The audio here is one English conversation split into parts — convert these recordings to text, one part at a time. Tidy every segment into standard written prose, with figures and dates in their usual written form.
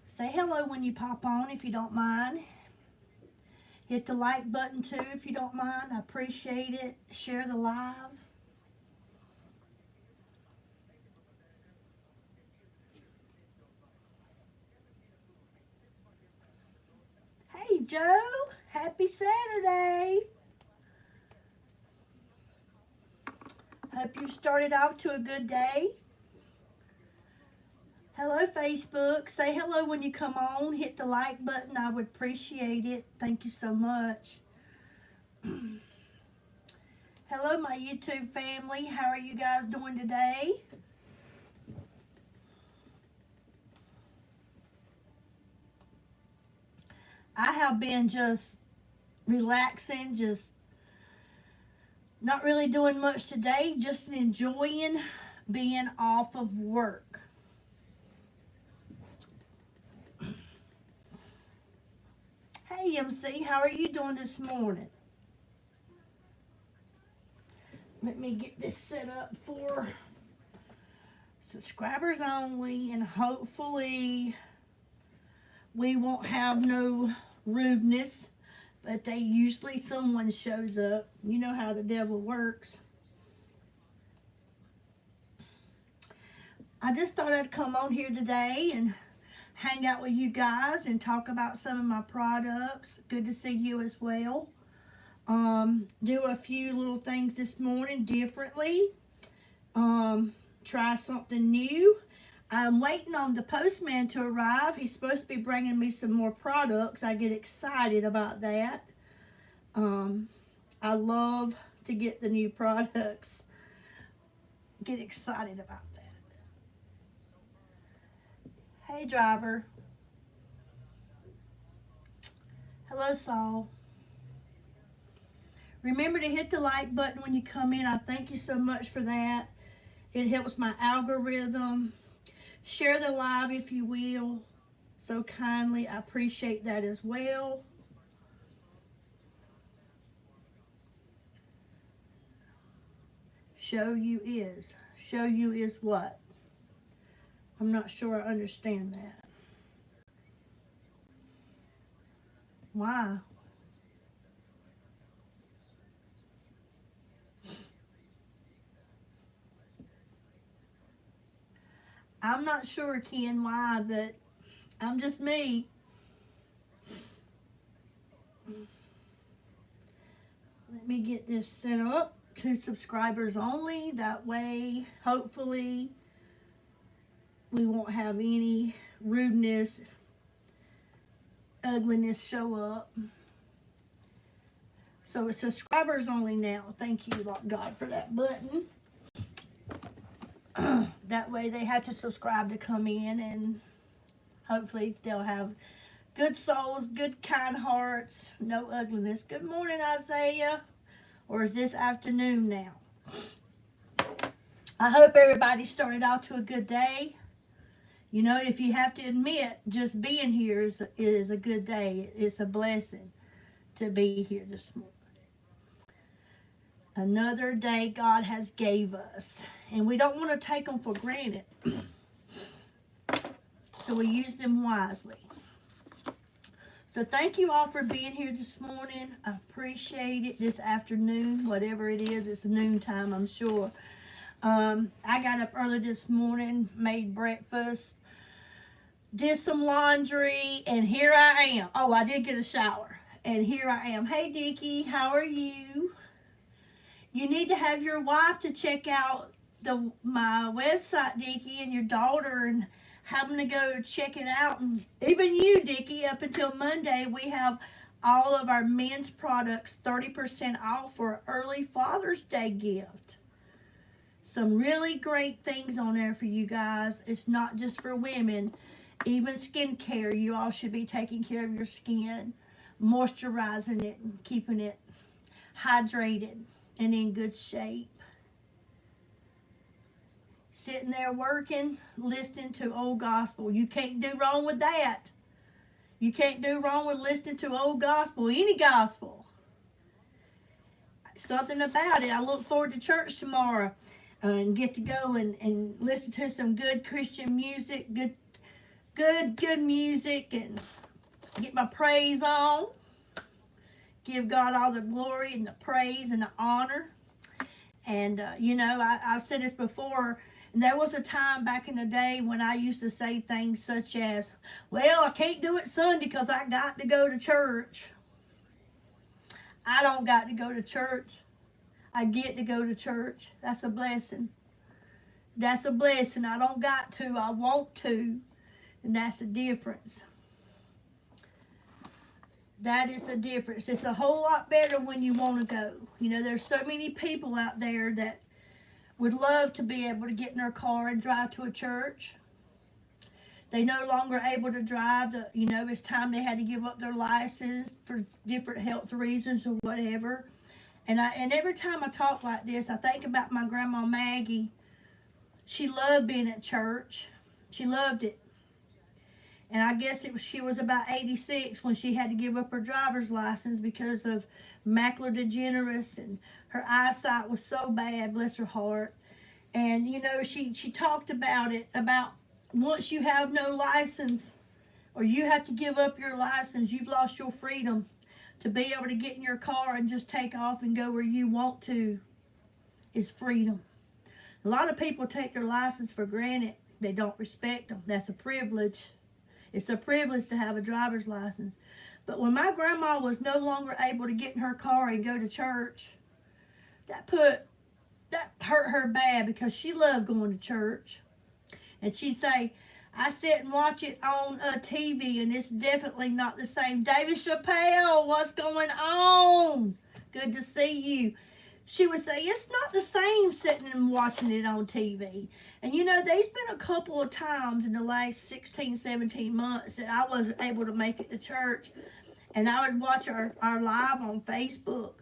Say hello when you pop on if you don't mind. Hit the like button too if you don't mind. I appreciate it. Share the live. Hey Joe, happy Saturday. Hope you started off to a good day. Hello Facebook. Say hello when you come on. Hit the like button. I would appreciate it. Thank you so much. Hello my YouTube family. How are you guys doing today? I have been just relaxing, just not really doing much today, just enjoying being off of work. Hey MC, how are you doing this morning? Let me get this set up for subscribers only, and hopefully we won't have no rudeness, but they usually someone shows up. You know how the devil works. I just thought I'd come on here today and hang out with you guys and talk about some of my products. Good to see you as well. Do a few little things this morning differently. Try something new. I'm waiting on the postman to arrive. He's supposed to be bringing me some more products. I get excited about that. I love to get the new products. Get excited about that. Hey, driver. Hello, Saul. Remember to hit the like button when you come in. I thank you so much for that. It helps my algorithm. Share the live if you will, so kindly. I appreciate that as well. Show you is. Show you is what? I'm not sure I understand that. Why? I'm not sure, Ken, why, but I'm just me. Let me get this set up to subscribers only. That way, hopefully, we won't have any rudeness, ugliness show up. So it's subscribers only now. Thank you, Lord God, for that button. That way they have to subscribe to come in, and hopefully they'll have good souls, good kind hearts, no ugliness. Good morning, Isaiah. Or is this afternoon now? I hope everybody started out to a good day. You know, if you have to admit, just being here is a good day. It's a blessing to be here this morning. Another day God has gave us, and we don't want to take them for granted. So we use them wisely. So thank you all for being here this morning. I appreciate it. This afternoon, whatever it is, it's noontime, I'm sure. I got up early this morning, made breakfast, did some laundry, and here I am. Oh, I did get a shower, and here I am. Hey, Dickie, how are you? You need to have your wife to check out my website, Dickie, and your daughter, and have them to go check it out. And even you, Dickie, up until Monday, we have all of our men's products 30% off for an early Father's Day gift. Some really great things on there for you guys. It's not just for women. Even skincare, you all should be taking care of your skin, moisturizing it and keeping it hydrated and in good shape. Sitting there working, listening to old gospel. You can't do wrong with that. You can't do wrong with listening to old gospel, any gospel. Something about it. I look forward to church tomorrow and get to go and listen to some good Christian music, good good music and get my praise on. Give God all the glory and the praise and the honor. And, you know, I've said this before. There was a time back in the day when I used to say things such as, well, I can't do it Sunday because I got to go to church. I don't got to go to church. I get to go to church. That's a blessing. That's a blessing. I don't got to. I want to. And that's the difference. That is the difference. It's a whole lot better when you want to go. You know, there's so many people out there that would love to be able to get in their car and drive to a church. They no longer able to drive. You know, it's time they had to give up their license for different health reasons or whatever. And every time I talk like this, I think about my grandma Maggie. She loved being at church. She loved it. And I guess she was about 86 when she had to give up her driver's license because of macular degeneration, and her eyesight was so bad, bless her heart. And, you know, she talked about it, about once you have no license or you have to give up your license, you've lost your freedom to be able to get in your car and just take off and go where you want to is freedom. A lot of people take their license for granted. They don't respect them. That's a privilege. It's a privilege to have a driver's license. But when my grandma was no longer able to get in her car and go to church, that hurt her bad because she loved going to church. And she'd say, I sit and watch it on TV and it's definitely not the same. David Chappelle, what's going on? Good to see you. She would say, it's not the same sitting and watching it on TV. And you know, there's been a couple of times in the last 16, 17 months that I wasn't able to make it to church. And I would watch our live on Facebook.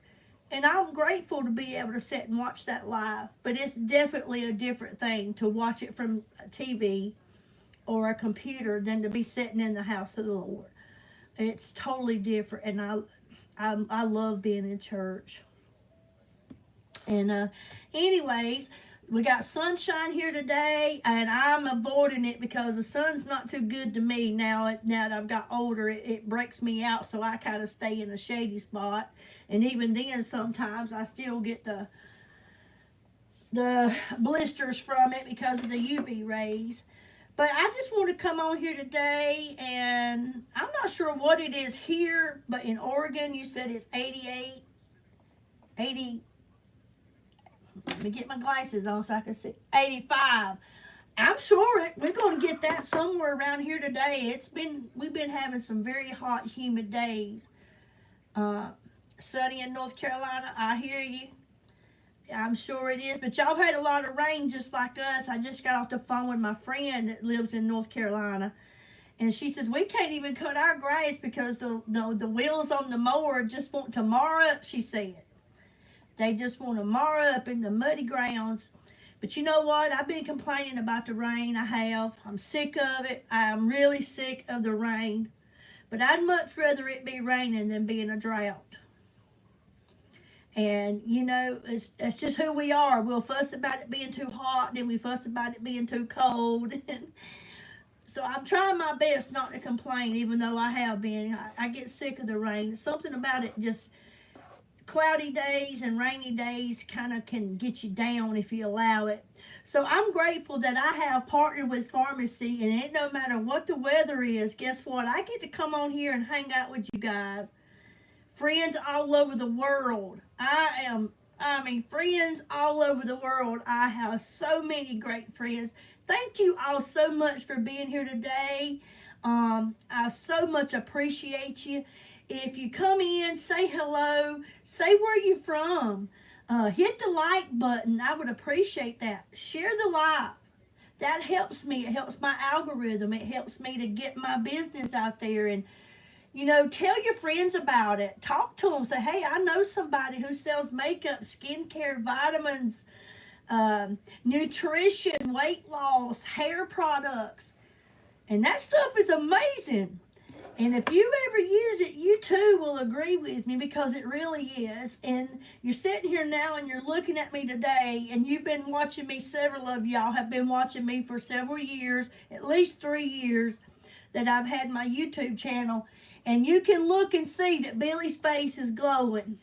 And I'm grateful to be able to sit and watch that live. But it's definitely a different thing to watch it from a TV or a computer than to be sitting in the house of the Lord. It's totally different. And I love being in church. And anyways, we got sunshine here today, and I'm avoiding it because the sun's not too good to me now that I've got older. It breaks me out, so I kind of stay in a shady spot. And even then, sometimes I still get the blisters from it because of the UV rays. But I just want to come on here today, and I'm not sure what it is here, but in Oregon, you said it's 80. Let me get my glasses on so I can see. 85. I'm sure we're going to get that somewhere around here today. We've been having some very hot, humid days. Sunny in North Carolina, I hear you. I'm sure it is. But y'all have had a lot of rain just like us. I just got off the phone with my friend that lives in North Carolina. And she says, we can't even cut our grass because the wheels on the mower just want to mar up, she said. They just want to mar up in the muddy grounds. But you know what? I've been complaining about the rain. I have. I'm sick of it. I'm really sick of the rain. But I'd much rather it be raining than be in a drought. And, you know, that's just who we are. We'll fuss about it being too hot, then we fuss about it being too cold. So I'm trying my best not to complain, even though I have been. I get sick of the rain. Something about it just... Cloudy days and rainy days kind of can get you down if you allow it. So I'm grateful that I have partnered with Pharmacy, and it no matter what the weather is, guess what? I get to come on here and hang out with you guys. Friends all over the world. Friends all over the world. I have so many great friends. Thank you all so much for being here today. I so much appreciate you. If you come in, say hello, say where you're from, hit the like button. I would appreciate that. Share the live. That helps me. It helps my algorithm. It helps me to get my business out there. And, you know, tell your friends about it. Talk to them. Say, hey, I know somebody who sells makeup, skincare, vitamins, nutrition, weight loss, hair products. And that stuff is amazing. And if you ever use it, you too will agree with me because it really is. And you're sitting here now and you're looking at me today, and you've been watching me. Several of y'all have been watching me for several years, at least 3 years. that I've had my YouTube channel, and you can look and see that Billy's face is glowing.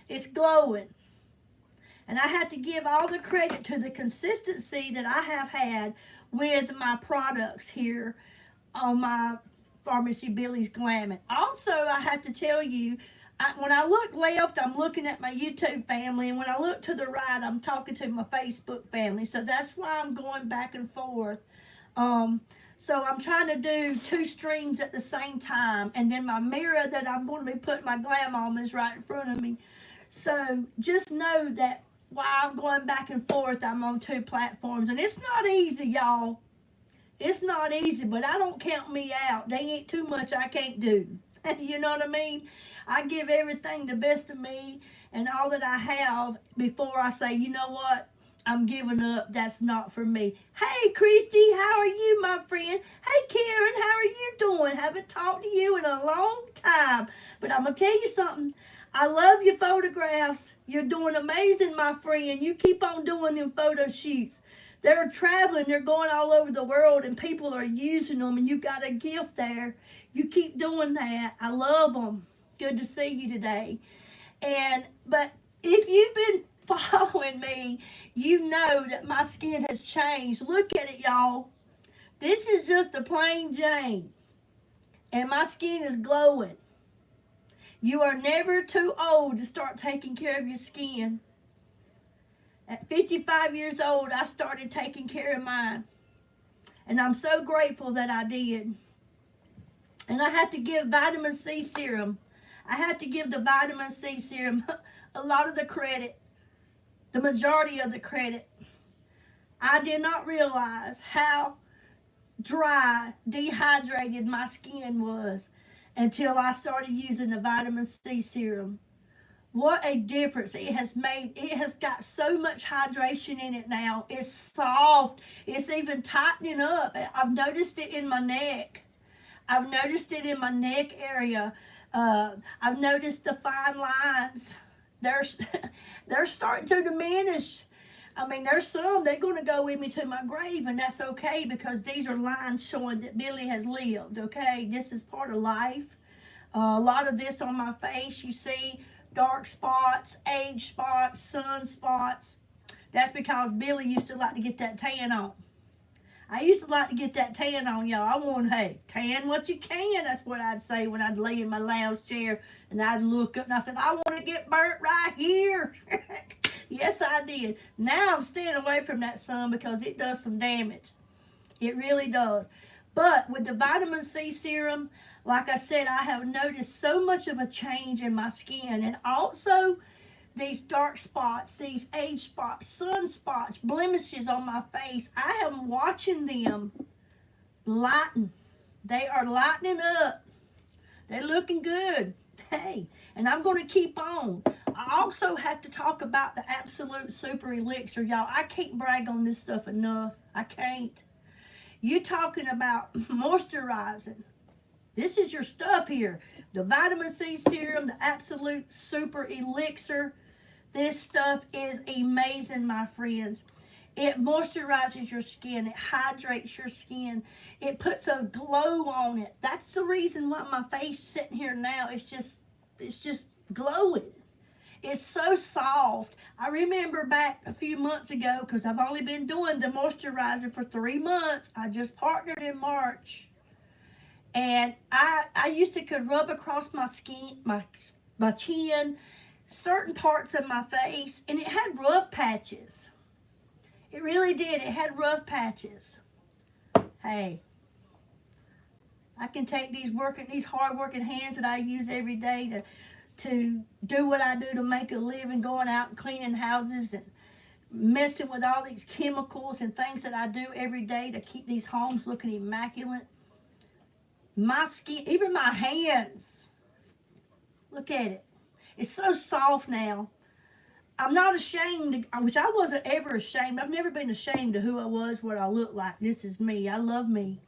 It's glowing. And I have to give all the credit to the consistency that I have had with my products here on my Pharmacy Billy's Glamming. Also, I have to tell you, when I look left, I'm looking at my YouTube family, and when I look to the right, I'm talking to my Facebook family. So that's why I'm going back and forth. So I'm trying to do 2 streams at the same time, and then my mirror that I'm going to be putting my glam on is right in front of me. So just know that while I'm going back and forth, I'm on 2 platforms, and it's not easy, y'all. It's not easy, but I don't count me out. There ain't too much I can't do. You know what I mean? I give everything the best of me and all that I have before I say, you know what? I'm giving up. That's not for me. Hey, Christy, how are you, my friend? Hey, Karen, how are you doing? Haven't talked to you in a long time. But I'm going to tell you something. I love your photographs. You're doing amazing, my friend. You keep on doing them photo shoots. They're traveling. They're going all over the world, and people are using them, and you got a gift there. You keep doing that. I love them. Good to see you today. But if you've been following me, you know that my skin has changed. Look at it, y'all. This is just a plain Jane, and my skin is glowing. You are never too old to start taking care of your skin. At 55 years old, I started taking care of mine, and I'm so grateful that I did. And I have to give vitamin C serum. I have to give the vitamin C serum a lot of the credit, the majority of the credit. I did not realize how dry, dehydrated my skin was until I started using the vitamin C serum. What a difference it has made. It has got so much hydration in it now. It's soft. It's even tightening up. I've noticed it in my neck. I've noticed it in my neck area. I've noticed the fine lines. They're starting to diminish. I mean, there's some, they're going to go with me to my grave, and that's okay, because these are lines showing that Billy has lived, okay? This is part of life. A lot of this on my face, you see dark spots, age spots, sun spots. That's because Billy used to like to get that tan on. I used to like to get that tan on, y'all. I want, hey, tan what you can. That's what I'd say when I'd lay in my lounge chair and I'd look up and I said, I want to get burnt right here. Yes, I did. Now I'm staying away from that sun because it does some damage. It really does. But with the vitamin C serum, like I said, I have noticed so much of a change in my skin. And also these dark spots, these age spots, sunspots, blemishes on my face. I am watching them lighten. They are lightening up. They're looking good. Hey, and I'm going to keep on. I also have to talk about the Absolute Super Elixir, y'all. I can't brag on this stuff enough. I can't. You talking about moisturizing. This is your stuff here. The vitamin C serum, the Absolute Super Elixir. This stuff is amazing, my friends. It moisturizes your skin. It hydrates your skin. It puts a glow on it. That's the reason why my face sitting here now is just glowing. It's so soft. I remember back a few months ago, because I've only been doing the moisturizer for 3 months. I just partnered in March. And I used to could rub across my skin, my chin, certain parts of my face, and it had rough patches. It really did. It had rough patches. Hey, I can take these hard-working hands that I use every day to do what I do to make a living, going out and cleaning houses and messing with all these chemicals and things that I do every day to keep these homes looking immaculate. My skin, even my hands, look at it. It's so soft now. I'm not ashamed, which I wasn't ever ashamed. I've never been ashamed of who I was, what I look like. This is me. I love me.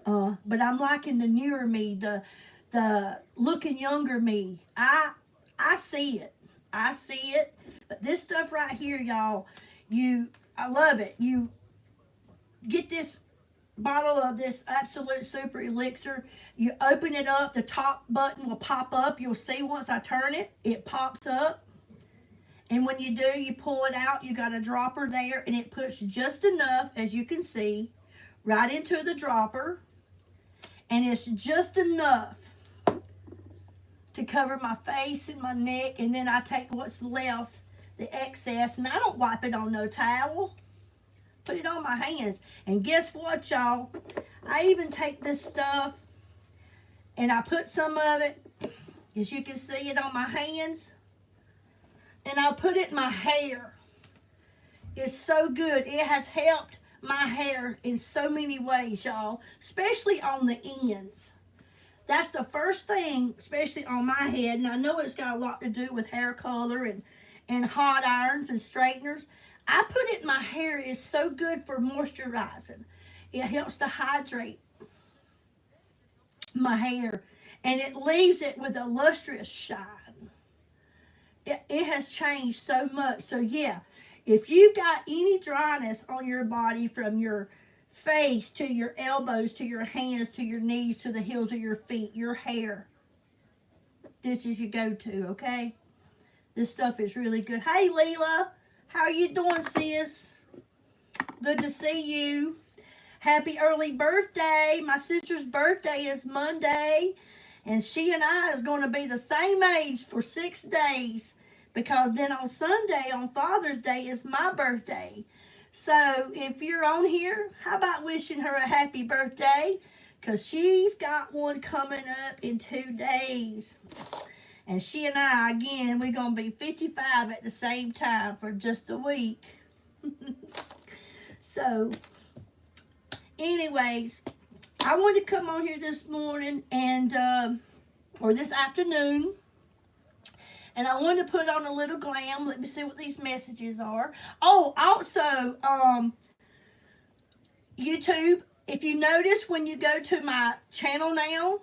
But I'm liking the newer me, the looking younger me. I see it. I see it. But this stuff right here, y'all, I love it. You get this bottle of this Absolute Super Elixir. You open it up, the top button will pop up. You'll see once I turn it, it pops up. And when you do, you pull it out. You got a dropper there, and it puts just enough, as you can see, right into the dropper. And it's just enough to cover my face and my neck. And then I take what's left, the excess, and I don't wipe it on no towel. Put it on my hands. And guess what, y'all? I even take this stuff and I put some of it, as you can see it on my hands, and I'll put it in my hair. It's so good. It has helped my hair in so many ways, y'all, especially on the ends. That's the first thing, especially on my head, and I know it's got a lot to do with hair color and hot irons and straighteners. I put it in my hair. It's so good for moisturizing. It helps to hydrate my hair, and it leaves it with a lustrous shine. It has changed so much. So yeah, if you've got any dryness on your body from your face to your elbows to your hands to your knees to the heels of your feet, your hair, this is your go-to, okay? This stuff is really good. Hey, Leela, how are you doing, sis? Good to see you. Happy early birthday. My sister's birthday is Monday, and she and I is going to be the same age for 6 days, because then on Sunday, on Father's Day, is my birthday. So if you're on here, how about wishing her a happy birthday? Because she's got one coming up in 2 days. And she and I, again, we're going to be 55 at the same time for just a week. So, anyways, I wanted to come on here this morning and, or this afternoon, and I wanted to put on a little glam. Let me see what these messages are. Oh, also, YouTube, if you notice when you go to my channel now,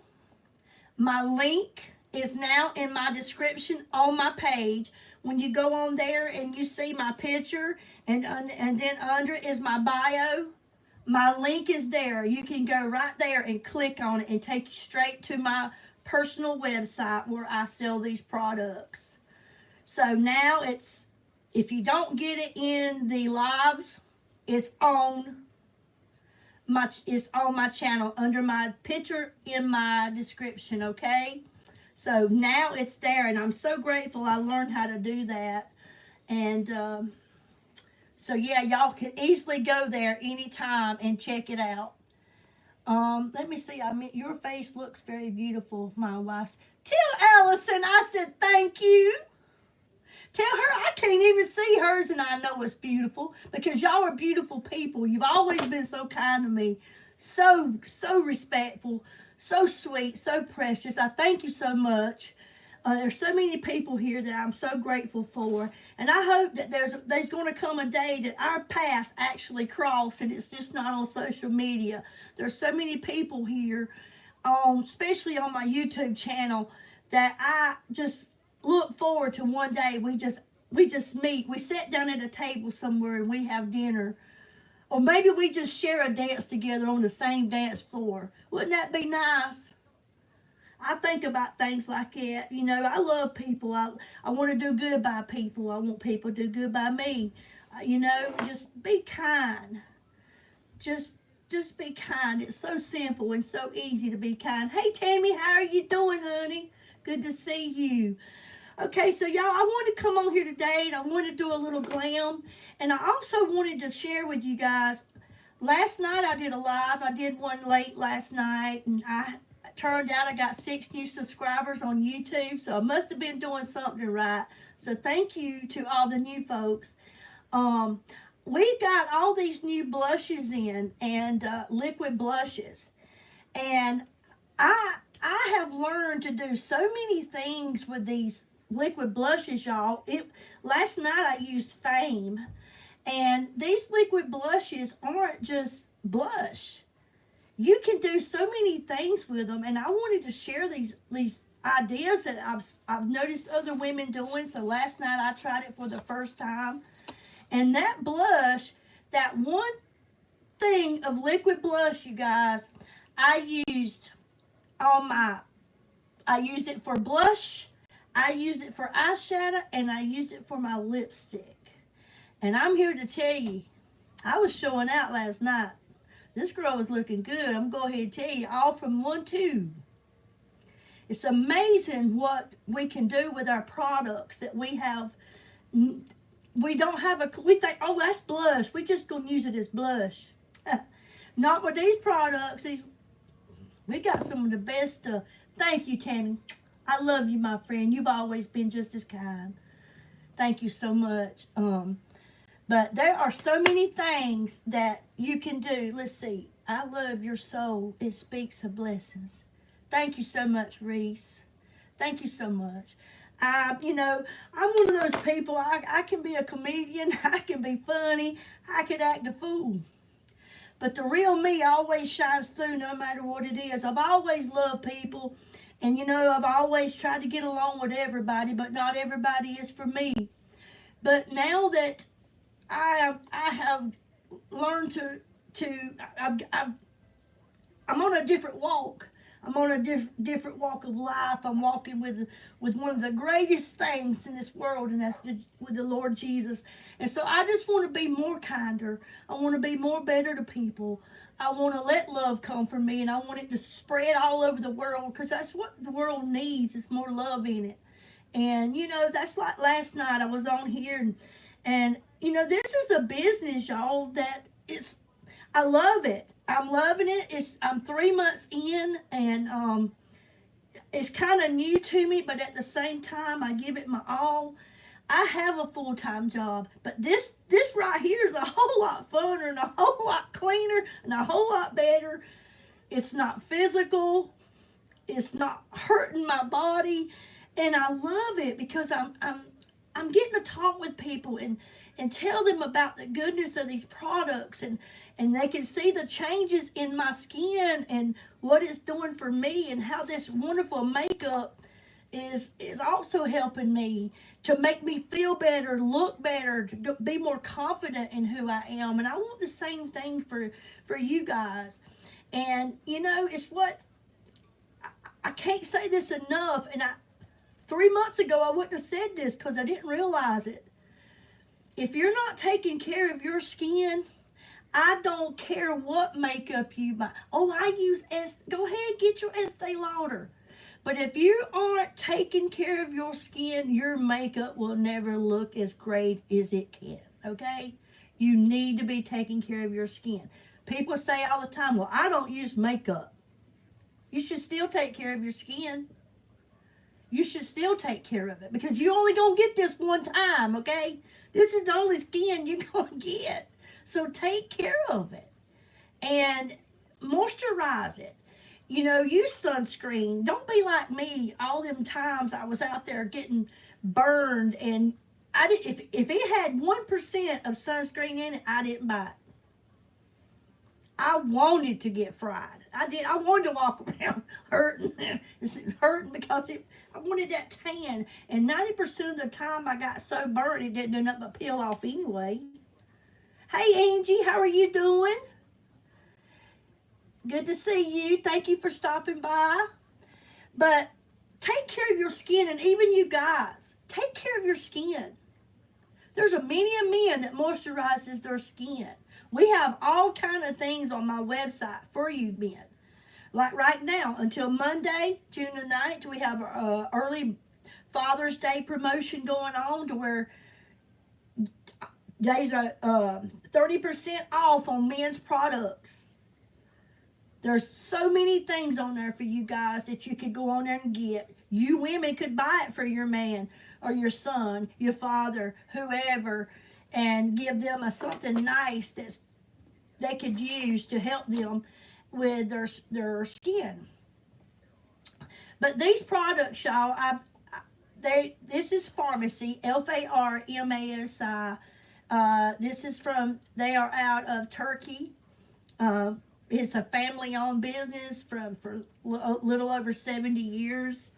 my link is now in my description on my page. When you go on there and you see my picture, and then under it is my bio, my link is there. You can go right there and click on it and take you straight to my personal website where I sell these products. So now it's, if you don't get it in the lives, it's on my channel under my picture in my description, okay? So now it's there, and I'm so grateful I learned how to do that. And so yeah, y'all can easily go there anytime and check it out. Let me see. I mean, your face looks very beautiful, my wife. Tell Allison I said thank you. Tell her I can't even see hers, and I know it's beautiful, because y'all are beautiful people. You've always been so kind to me, so respectful, so sweet, so precious. I thank you so much. There's so many people here that I'm so grateful for, and I hope that there's going to come a day that our paths actually cross, and it's just not on social media. There's so many people here, especially on my YouTube channel, that I just look forward to one day we just meet. We sit down at a table somewhere and we have dinner, or maybe we just share a dance together on the same dance floor. Wouldn't that be nice? I think about things like that. You know, I love people. I want to do good by people. I want people to do good by me. You know, just be kind. Just be kind. It's so simple and so easy to be kind. Hey, Tammy, how are you doing, honey? Good to see you. Okay, so y'all, I wanted to come on here today, and I wanted to do a little glam. And I also wanted to share with you guys, last night I did a live. I did one late last night, and turned out I got 6 new subscribers on YouTube, so I must have been doing something right. So thank you to all the new folks. We got all these new blushes in, and liquid blushes. And I have learned to do so many things with these liquid blushes, y'all. Last night I used Fame, and these liquid blushes aren't just blush. You can do so many things with them, and I wanted to share these ideas that I've noticed other women doing. So last night I tried it for the first time, and that blush, that one thing thing of liquid blush, you guys, I used I used it for blush, I used it for eyeshadow, and I used it for my lipstick. And I'm here to tell you, I was showing out last night. This girl was looking good. I'm going to go ahead and tell you, all from one tube. It's amazing what we can do with our products that we have. We don't have we think, oh, that's blush. We're just going to use it as blush. Not with these products. We got some of the best stuff. Thank you, Tammy. I love you, my friend. You've always been just as kind. Thank you so much. But there are so many things that you can do. Let's see. I love your soul. It speaks of blessings. Thank you so much, Reese. Thank you so much. You know, I'm one of those people. I can be a comedian. I can be funny. I could act a fool. But the real me always shines through no matter what it is. I've always loved people. And, you know, I've always tried to get along with everybody. But not everybody is for me. But now that I have learned I'm on a different walk. I'm on a different walk of life. I'm walking with one of the greatest things in this world, and that's with the Lord Jesus. And so I just want to be more kinder. I want to be more better to people. I want to let love come from me, and I want it to spread all over the world, because that's what the world needs, is more love in it. And, you know, that's like last night I was on here, and you know, this is a business, y'all, that I love it. I'm loving it. I'm 3 months in, and it's kind of new to me, but at the same time, I give it my all. I have a full-time job, but this right here is a whole lot funner and a whole lot cleaner and a whole lot better. It's not physical. It's not hurting my body, and I love it because I'm getting to talk with people and tell them about the goodness of these products, and they can see the changes in my skin and what it's doing for me, and how this wonderful makeup is also helping me to make me feel better, look better, to be more confident in who I am. And I want the same thing for you guys. And, you know, it's what, I can't say this enough, and 3 months ago I wouldn't have said this because I didn't realize it. If you're not taking care of your skin, I don't care what makeup you buy. Oh, I use go ahead, get your Estee Lauder. But if you aren't taking care of your skin, your makeup will never look as great as it can, okay? You need to be taking care of your skin. People say all the time, well, I don't use makeup. You should still take care of your skin. You should still take care of it, because you're only going to get this one time, okay? This is the only skin you're going to get. So take care of it and moisturize it. You know, use sunscreen. Don't be like me. All them times I was out there getting burned, and if it had 1% of sunscreen in it, I didn't buy it. I wanted to get fried. I wanted to walk around hurting. Hurting because I wanted that tan. And 90% of the time I got so burnt, it didn't do nothing but peel off anyway. Hey, Angie, how are you doing? Good to see you. Thank you for stopping by. But take care of your skin, and even you guys, take care of your skin. There's a many men that moisturizes their skin. We have all kind of things on my website for you men. Like right now, until Monday, June the 9th, we have an early Father's Day promotion going on, to where there's a 30% off on men's products. There's so many things on there for you guys that you could go on there and get. You women could buy it for your man or your son, your father, whoever, and give them something nice that they could use to help them with their skin. But these products, y'all, this is Pharmacy, Pharmasi. This is they are out of Turkey. It's a family-owned business for a little over 70 years.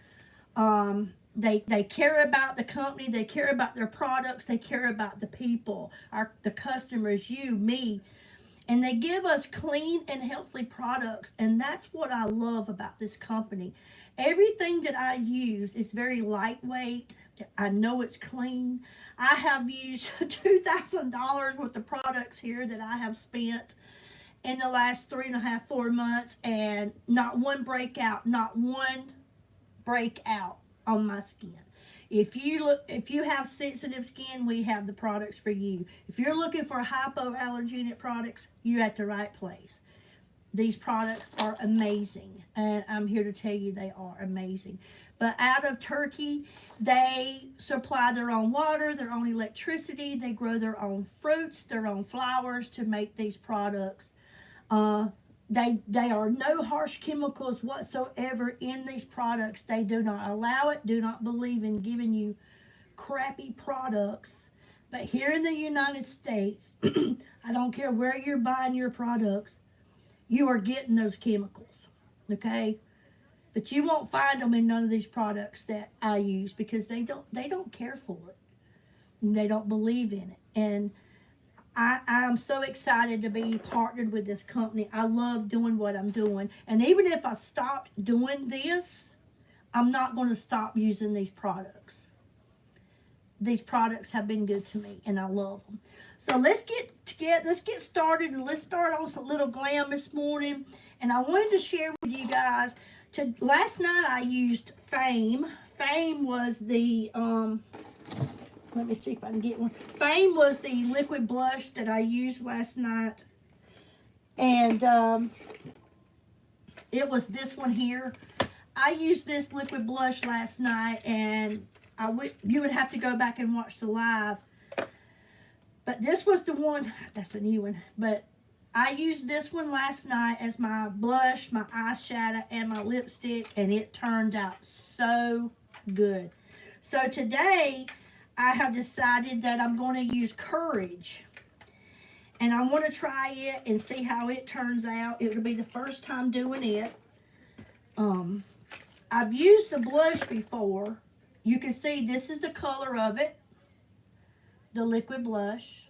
They care about the company. They care about their products. They care about the people, the customers, you, me. And they give us clean and healthy products. And that's what I love about this company. Everything that I use is very lightweight. I know it's clean. I have used $2,000 worth of products here that I have spent in the last 3.5, 4 months, and not one breakout on my skin. If you have sensitive skin, we have the products for you. If you're looking for hypoallergenic products, you're at the right place. These products are amazing, and I'm here to tell you they are amazing. But out of Turkey, they supply their own water, their own electricity. They grow their own fruits, their own flowers to make these products. They are no harsh chemicals whatsoever in these products. They do not allow it, do not believe in giving you crappy products. But here in the United States, I don't care where you're buying your products, you are getting those chemicals, okay? But you won't find them in none of these products that I use, because they don't care for it. And they don't believe in it. And I'm so excited to be partnered with this company. I love doing what I'm doing. And even if I stopped doing this, I'm not going to stop using these products. These products have been good to me, and I love them. So let's get started, and let's start on some little glam this morning. And I wanted to share with you guys, last night I used Fame. Fame was the, let me see if I can get one. Fame was the liquid blush that I used last night. And it was this one here. I used this liquid blush last night, and you would have to go back and watch the live. But this was the one, that's a new one. But I used this one last night as my blush, my eyeshadow, and my lipstick, and it turned out so good. So today, I have decided that I'm going to use Courage. And I want to try it and see how it turns out. It will be the first time doing it. I've used the blush before. You can see this is the color of it. The liquid blush.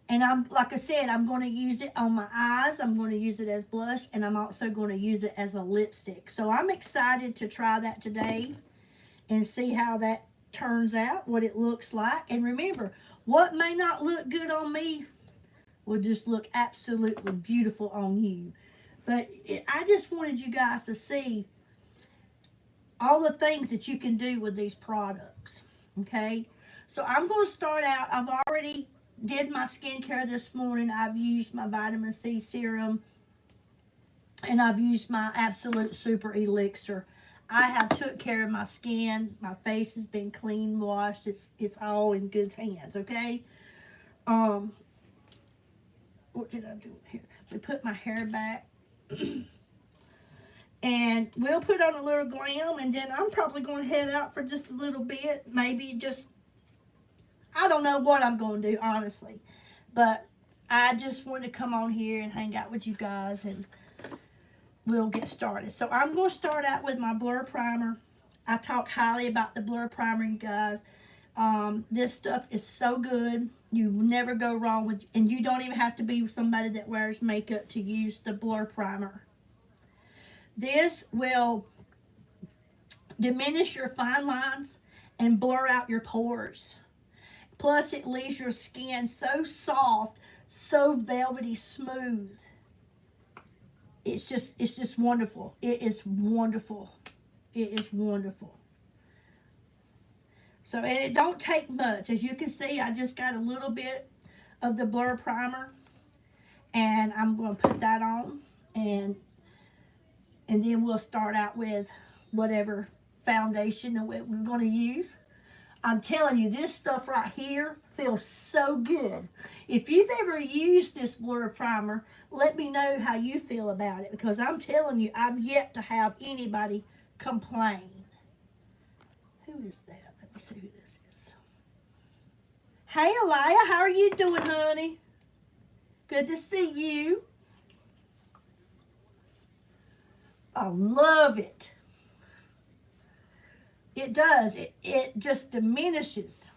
And like I said, I'm going to use it on my eyes. I'm going to use it as blush. And I'm also going to use it as a lipstick. So I'm excited to try that today and see how that turns out, what it looks like. And remember, what may not look good on me will just look absolutely beautiful on you. But I just wanted you guys to see all the things that you can do with these products, okay? So I'm going to start out. I've already did my skincare this morning. I've used my vitamin C serum, and I've used my Absolute Super Elixir. I have took care of my skin. My face has been clean washed. It's all in good hands, okay? What did I do here? We put my hair back. And we'll put on a little glam, and then I'm probably going to head out for just a little bit. Maybe just, I don't know what I'm going to do, honestly. But I just wanted to come on here and hang out with you guys, and we'll get started. So I'm going to start out with my Blur Primer. I talk highly about the Blur Primer, you guys. This stuff is so good. You never go wrong with, and you don't even have to be somebody that wears makeup to use the Blur Primer. This will diminish your fine lines and blur out your pores. Plus, it leaves your skin so soft, so velvety smooth. It's just wonderful. It is wonderful. It is wonderful. So, and it don't take much. As you can see, I just got a little bit of the Blur Primer, and I'm going to put that on, and then we'll start out with whatever foundation that we're going to use. I'm telling you, this stuff right here feels so good. If you've ever used this Blur Primer, let me know how you feel about it, because I'm telling you, I've yet to have anybody complain. Who is that? Let me see who this is. Hey, Aliyah, how are you doing, honey? Good to see you. I love it. It does. It just diminishes.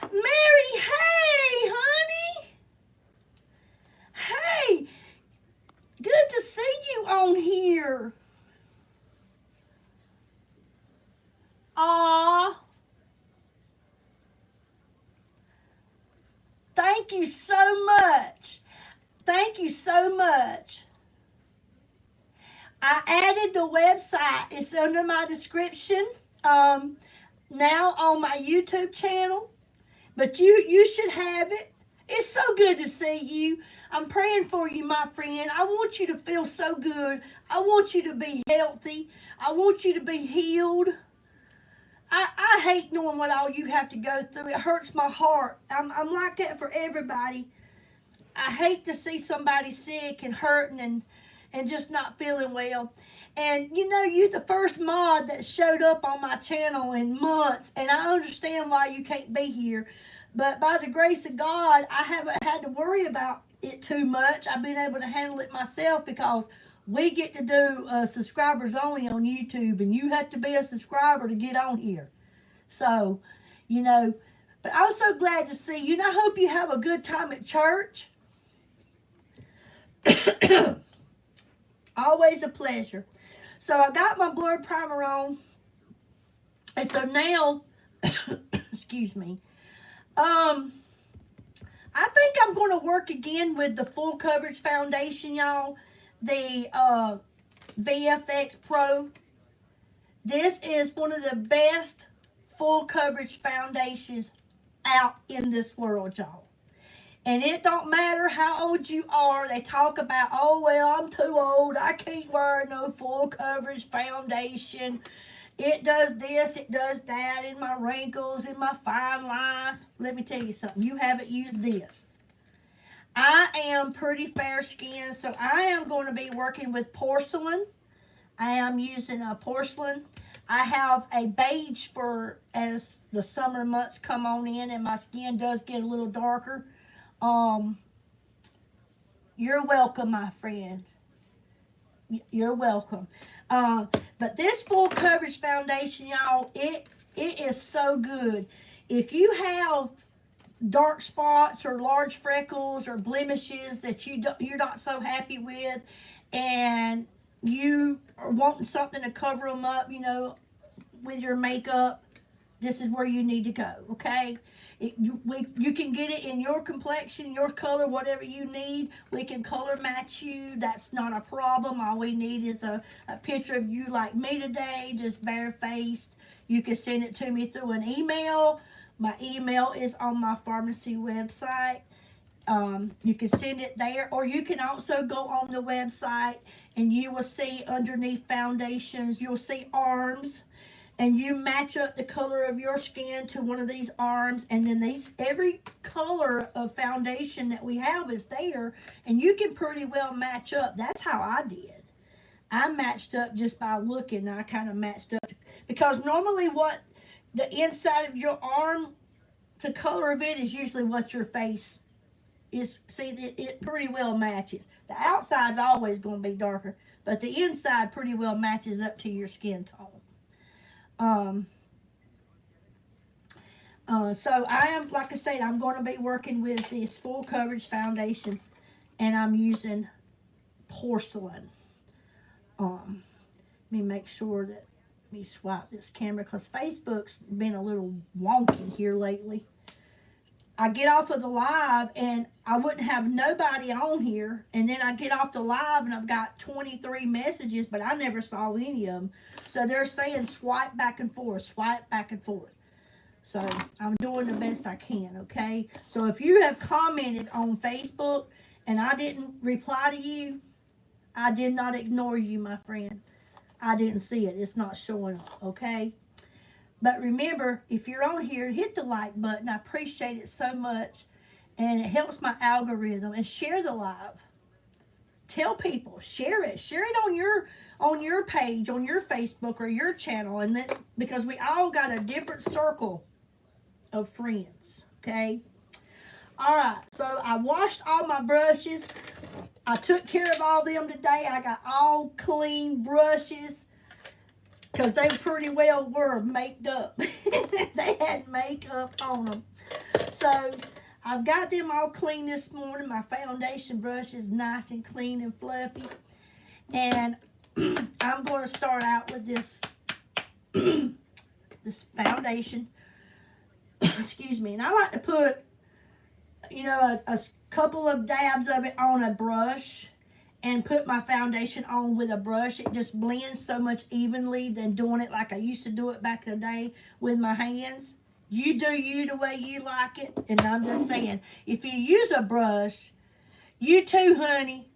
Mary, hey, honey. thank you so much. Thank you so much. I added the website. It's under my description now on my YouTube channel. But you should have it. It's so good to see you. I'm praying for you, my friend. I want you to feel so good. I want you to be healthy. I want you to be healed. I hate knowing what all you have to go through. It hurts my heart. I'm like that for everybody. I hate to see somebody sick and hurting and just not feeling well. And you know, you're the first mod that showed up on my channel in months, and I understand why you can't be here. But by the grace of God, I haven't had to worry about it too much. I've been able to handle it myself because we get to do subscribers only on YouTube, and you have to be a subscriber to get on here. So, you know, but I'm so glad to see you, and I hope you have a good time at church. Always a pleasure. So I got my blur primer on, and so now, excuse me, I think I'm going to work again with the full coverage foundation, y'all. The VFX Pro. This is one of the best full coverage foundations out in this world, y'all. And it don't matter how old you are. They talk about, oh, well, I'm too old. I can't wear no full coverage foundation. It does this, it does that, in my wrinkles, in my fine lines. Let me tell you something. You haven't used this. I am pretty fair skinned, so I am going to be working with porcelain. I am using a porcelain. I have a beige for as the summer months come on in and my skin does get a little darker. You're welcome, my friend. You're welcome. But this full coverage foundation, y'all, it is so good. If you have dark spots or large freckles or blemishes that you're not so happy with, and you are wanting something to cover them up, you know, with your makeup, this is where you need to go, okay? You can get it in your complexion, your color, whatever you need. We can color match you. That's not a problem. All we need is a picture of you like me today, just barefaced. You can send it to me through an email. My email is on my pharmacy website. You can send it there, or you can also go on the website and you will see underneath foundations, you'll see arms. And you match up the color of your skin to one of these arms, and then every color of foundation that we have is there, and you can pretty well match up. That's how I did. I matched up just by looking. I kind of matched up because normally what the inside of your arm, the color of it is usually what your face is. See, it pretty well matches. The outside's always going to be darker, but the inside pretty well matches up to your skin tone. So I am, like I said, I'm going to be working with this full coverage foundation, and I'm using porcelain. Let me make sure that, let me swipe this camera because Facebook's been a little wonky here lately. I get off of the live and I wouldn't have nobody on here, and then I get off the live and I've got 23 messages, but I never saw any of them. So they're saying swipe back and forth, swipe back and forth. So I'm doing the best I can, okay? So if you have commented on Facebook and I didn't reply to you, I did not ignore you, my friend. I didn't see it. It's not showing up, okay? But remember, if you're on here, hit the like button. I appreciate it so much. And it helps my algorithm. And share the live. Tell people. Share it. Share it on your page, on your Facebook or your channel. And then, because we all got a different circle of friends. Okay? Alright. So I washed all my brushes. I took care of all them today. I got all clean brushes. Because they pretty well were maked up. They had makeup on them. So, I've got them all clean this morning. My foundation brush is nice and clean and fluffy. And I'm going to start out with this, this foundation. Excuse me. And I like to put, you know, a couple of dabs of it on a brush and put my foundation on with a brush. It just blends so much evenly than doing it like I used to do it back in the day with my hands. You do you the way you like it. And I'm just saying, if you use a brush, you too, honey.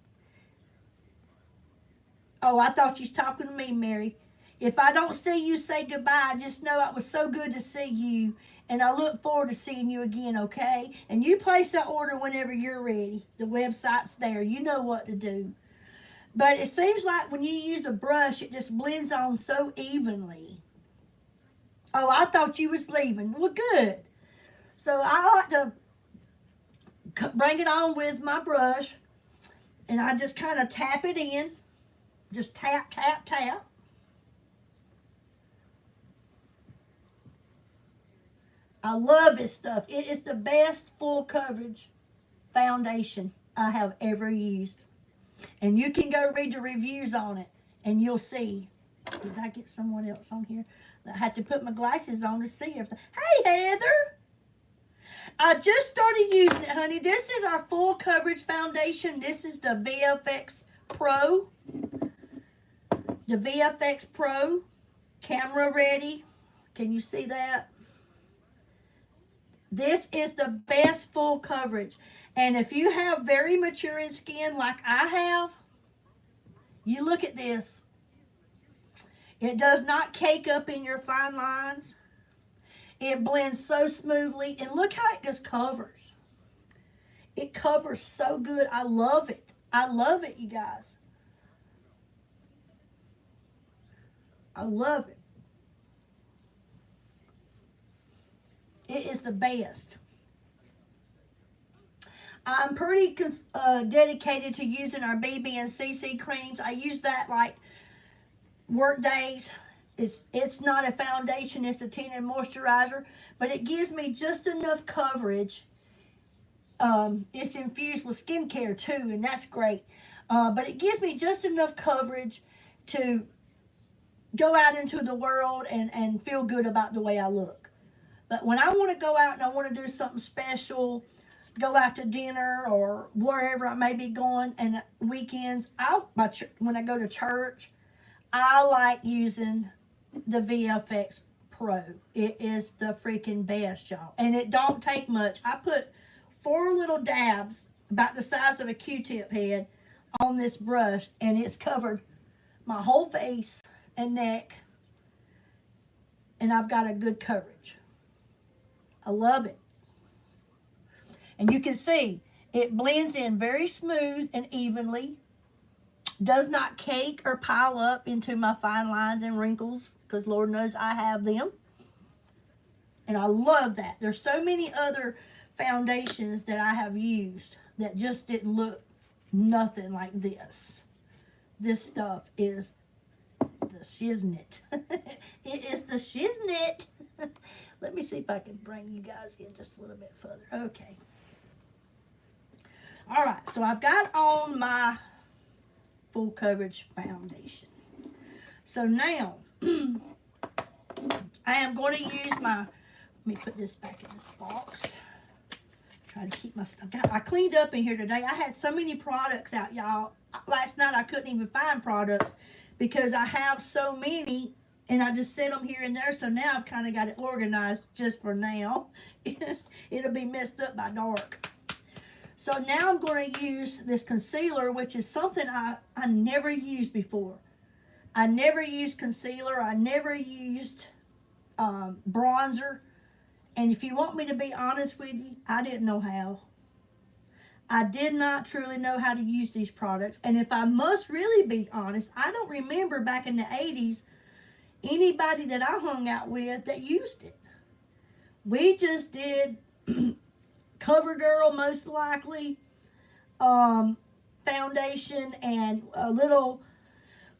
Oh, I thought you was talking to me, Mary. If I don't see you, say goodbye. Just know it was so good to see you. And I look forward to seeing you again, okay? And you place that order whenever you're ready. The website's there. You know what to do. But it seems like when you use a brush, it just blends on so evenly. Oh, I thought you was leaving. Well, good. So I like to bring it on with my brush. And I just kind of tap it in. Just tap, tap, tap. I love this stuff. It is the best full coverage foundation I have ever used. And you can go read the reviews on it and you'll see. Did I get someone else on here? I had to put my glasses on to see everything. Hey, Heather. I just started using it, honey. This is our full coverage foundation. This is the VFX Pro. The VFX Pro. Camera ready. Can you see that? This is the best full coverage. And if you have very maturing skin like I have, you look at this. It does not cake up in your fine lines. It blends so smoothly. And look how it just covers. It covers so good. I love it. I love it, you guys. I love it. It is the best. I'm pretty dedicated to using our BB and CC creams. I use that like work days. It's not a foundation, it's a tinted moisturizer, but it gives me just enough coverage. It's infused with skincare too, and that's great. But it gives me just enough coverage to go out into the world and feel good about the way I look. But when I want to go out and I want to do something special, go out to dinner or wherever I may be going, and weekends, when I go to church, I like using the VFX Pro. It is the freaking best, y'all. And it don't take much. I put 4 little dabs, about the size of a Q-tip head, on this brush, and it's covered my whole face and neck, and I've got a good coverage. I love it. And you can see it blends in very smooth and evenly. Does not cake or pile up into my fine lines and wrinkles, because Lord knows I have them. And I love that. There's so many other foundations that I have used that just didn't look nothing like this. This stuff is the shiznit. It is the shiznit. Let me see if I can bring you guys in just a little bit further. Okay. All right, so I've got on my full coverage foundation. So now, I am going to use my, let me put this back in this box. Try to keep my stuff. I cleaned up in here today. I had so many products out, y'all. Last night I couldn't even find products because I have so many and I just set them here and there. So now I've kind of got it organized just for now. It'll be messed up by dark. So now I'm going to use this concealer, which is something I never used before. I never used concealer. I never used bronzer. And if you want me to be honest with you, I didn't know how. I did not truly know how to use these products. And if I must really be honest, I don't remember back in the 80s anybody that I hung out with that used it. We just did CoverGirl, most likely, foundation, and a little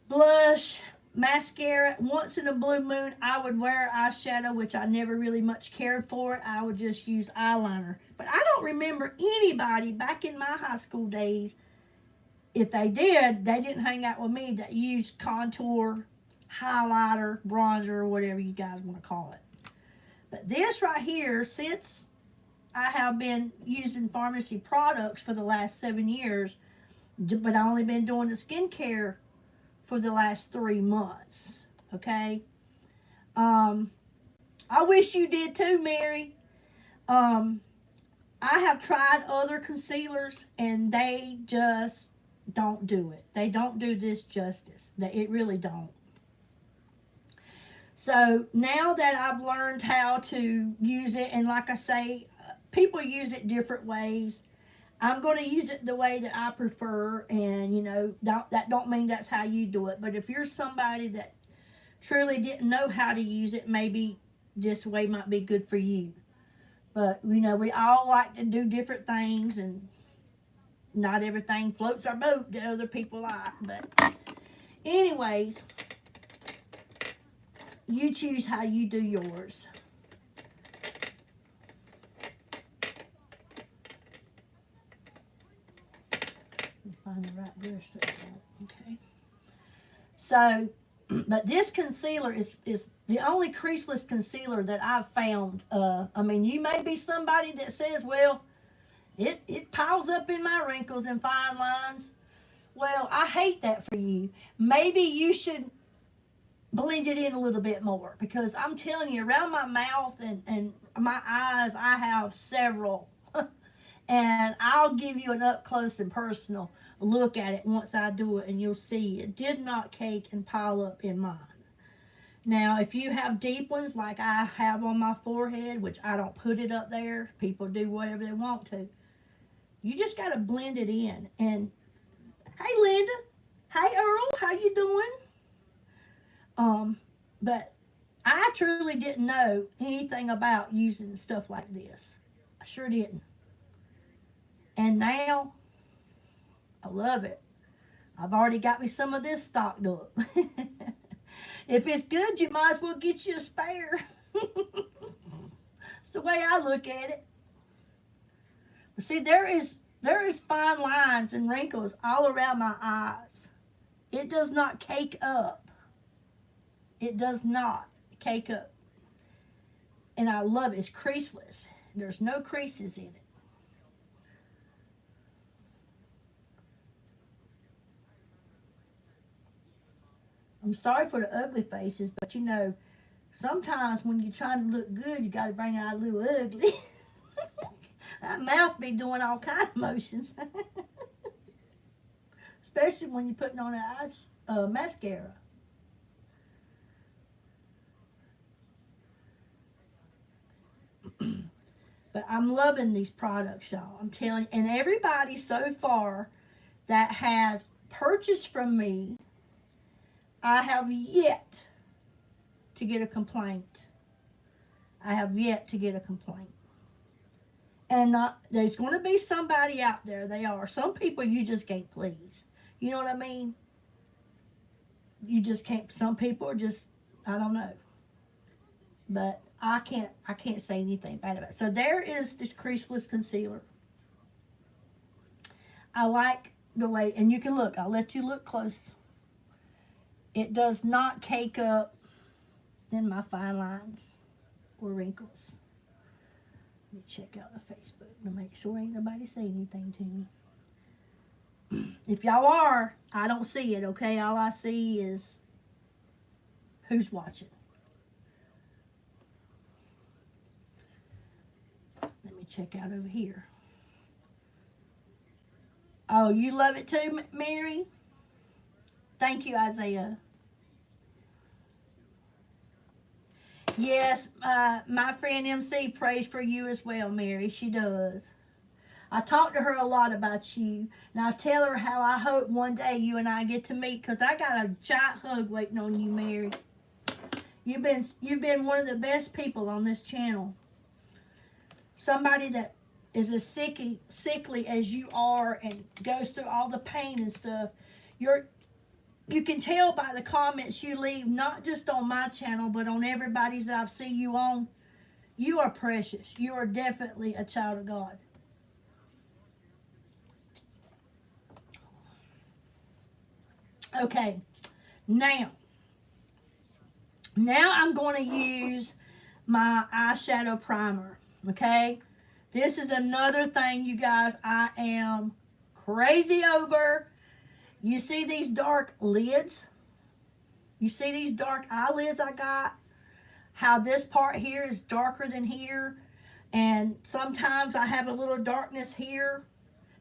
blush, mascara. Once in a blue moon, I would wear eyeshadow, which I never really much cared for. I would just use eyeliner. But I don't remember anybody back in my high school days, if they did, they didn't hang out with me, that used contour, highlighter, bronzer, or whatever you guys want to call it. But this right here, since I have been using pharmacy products for the last 7 years, but I only been doing the skincare for the last 3 months. Okay. I wish you did too, Mary. I have tried other concealers and they just don't do it. They don't do this justice. It really don't. So now that I've learned how to use it, and like I say, people use it different ways. I'm going to use it the way that I prefer, and you know, that don't mean that's how you do it. But if you're somebody that truly didn't know how to use it, maybe this way might be good for you. But you know, we all like to do different things, and not everything floats our boat that other people like. But anyways, you choose how you do yours. Find the right brush that I want. Okay. So, but this concealer is the only creaseless concealer that I've found. I mean, you may be somebody that says, well, it piles up in my wrinkles and fine lines. Well, I hate that for you. Maybe you should blend it in a little bit more, because I'm telling you, around my mouth and my eyes, I have several. And I'll give you an up close and personal look at it once I do it, and you'll see it did not cake and pile up in mine. Now, if you have deep ones like I have on my forehead, which I don't put it up there, people do whatever they want to, you just got to blend it in. And hey, Linda. Hey, Earl. How you doing? But I truly didn't know anything about using stuff like this. I sure didn't. And now, I love it. I've already got me some of this stocked up. If it's good, you might as well get you a spare. It's the way I look at it. But see, there is fine lines and wrinkles all around my eyes. It does not cake up. It does not cake up. And I love it. It's creaseless. There's no creases in it. I'm sorry for the ugly faces, but you know, sometimes when you're trying to look good, you got to bring out a little ugly. That mouth be doing all kind of motions. Especially when you're putting on an mascara. But I'm loving these products, y'all. I'm telling you. And everybody so far that has purchased from me, I have yet to get a complaint. I have yet to get a complaint. And there's going to be somebody out there. They are. Some people you just can't please. You know what I mean? You just can't. Some people are just, I don't know. But I can't say anything bad about it. So there is this creaseless concealer. I like the way, and you can look. I'll let you look close. It does not cake up in my fine lines or wrinkles. Let me check out the Facebook to make sure ain't nobody say anything to me. If y'all are, I don't see it, okay? All I see is who's watching. Let me check out over here. Oh, you love it too, Mary? Thank you, Isaiah. Yes, my friend MC prays for you as well, Mary. She does. I talk to her a lot about you, and I tell her how I hope one day you and I get to meet, because I got a giant hug waiting on you, Mary. You've been one of the best people on this channel. Somebody that is as sickly as you are and goes through all the pain and stuff. You can tell by the comments you leave, not just on my channel, but on everybody's that I've seen you on. You are precious. You are definitely a child of God. Okay, now I'm going to use my eyeshadow primer, okay? This is another thing, you guys, I am crazy over. You see these dark lids? You see these dark eyelids I got? How this part here is darker than here. And sometimes I have a little darkness here,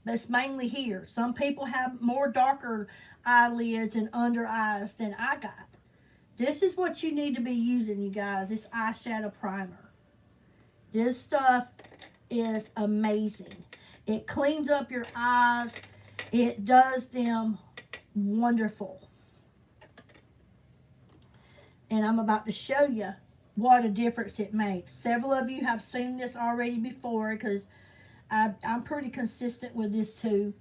but it's mainly here. Some people have more darker eyelids and under eyes than I got. This is what you need to be using, you guys. This eyeshadow primer. This stuff is amazing. It cleans up your eyes. It does them wonderful. And I'm about to show you what a difference it makes. Several of you have seen this already before because I'm pretty consistent with this too.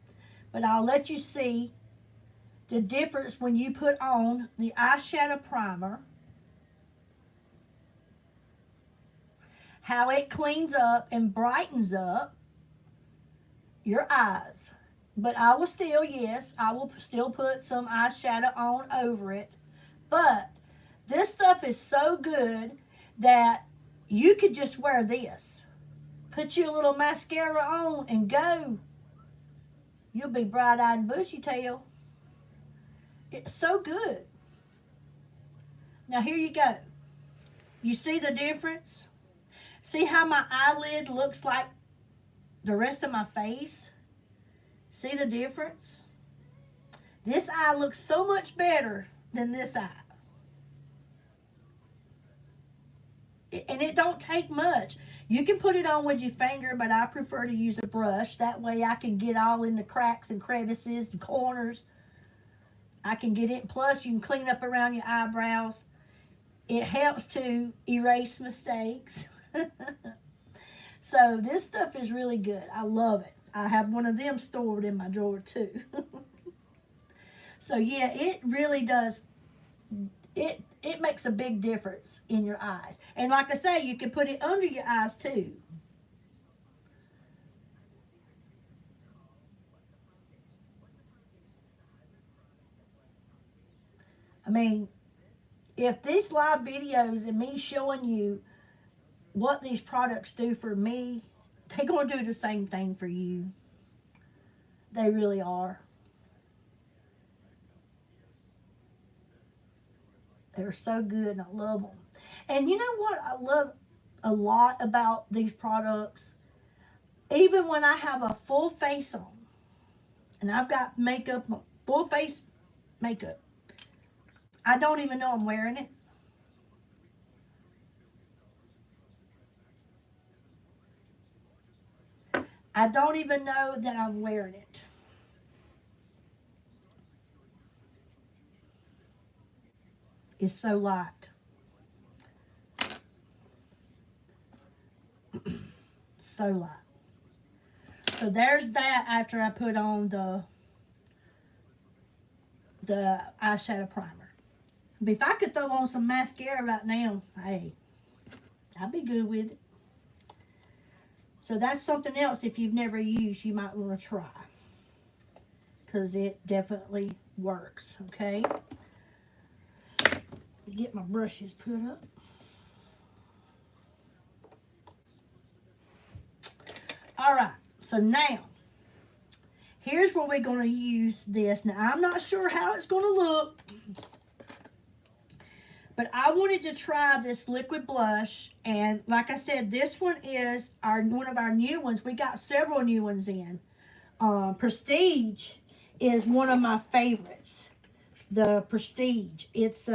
But I'll let you see the difference when you put on the eyeshadow primer. How it cleans up and brightens up your eyes. But I will still, yes, I will still put some eyeshadow on over it. But this stuff is so good that you could just wear this. Put your little mascara on and go. You'll be bright-eyed and bushy-tailed. It's so good. Now here you go. You see the difference? See how my eyelid looks like the rest of my face? See the difference? This eye looks so much better than this eye. And it don't take much. You can put it on with your finger, but I prefer to use a brush. That way I can get all in the cracks and crevices and corners. I can get it. Plus, you can clean up around your eyebrows. It helps to erase mistakes. So this stuff is really good. I love it. I have one of them stored in my drawer too. So yeah, it really does. It makes a big difference in your eyes. And like I say, you can put it under your eyes too. I mean, if these live videos and me showing you what these products do for me, they're going to do the same thing for you. They really are. They're so good and I love them. And you know what I love a lot about these products? Even when I have a full face on and I've got makeup, full face makeup, I don't even know I'm wearing it. I don't even know that I'm wearing it. It's so light. So light. So there's that after I put on the eyeshadow primer. But if I could throw on some mascara right now, hey, I'd be good with it. So that's something else if you've never used, you might want to try. Because it definitely works, okay? Get my brushes put up. Alright, so now, here's where we're going to use this. Now, I'm not sure how it's going to look, but I wanted to try this liquid blush, and like I said, this one is one of our new ones. We got several new ones in. Prestige is one of my favorites. The Prestige. It's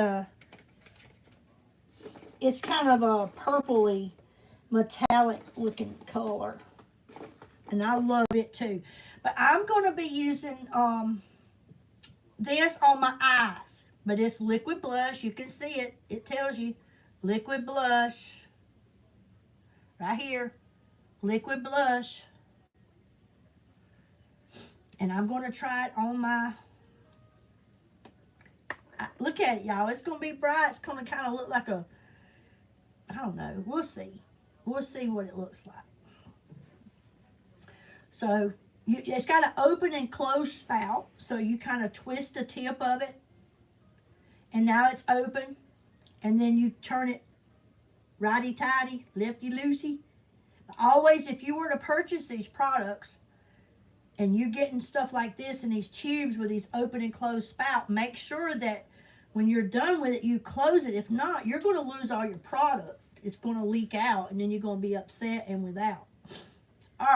kind of a purpley, metallic looking color. And I love it too. But I'm going to be using this on my eyes. But it's liquid blush. You can see it. It tells you liquid blush. Right here. Liquid blush. And I'm going to try it on my... Look at it, y'all. It's going to be bright. It's going to kind of look like a... I don't know. We'll see. We'll see what it looks like. So, it's got an open and closed spout. So, you kind of twist the tip of it. And now it's open. And then you turn it righty-tighty, lefty-loosey. Always, if you were to purchase these products and you're getting stuff like this in these tubes with these open and closed spout, make sure that when you're done with it, you close it. If not, you're going to lose all your product. It's going to leak out, and then you're going to be upset and without. All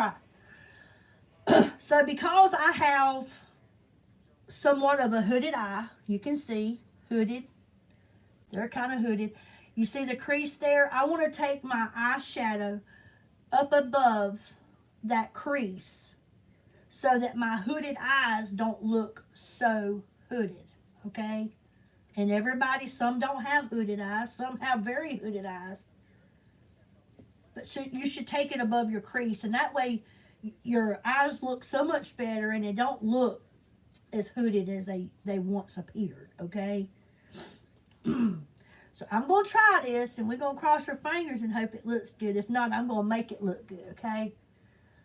right. So because I have somewhat of a hooded eye, you can see hooded. They're kind of hooded. You see the crease there? I want to take my eyeshadow up above that crease so that my hooded eyes don't look so hooded, okay? And everybody, some don't have hooded eyes, some have very hooded eyes. But so you should take it above your crease, and that way your eyes look so much better and they don't look as hooded as they once appeared, okay? So I'm going to try this, and we're going to cross our fingers and hope it looks good. If not, I'm going to make it look good, okay?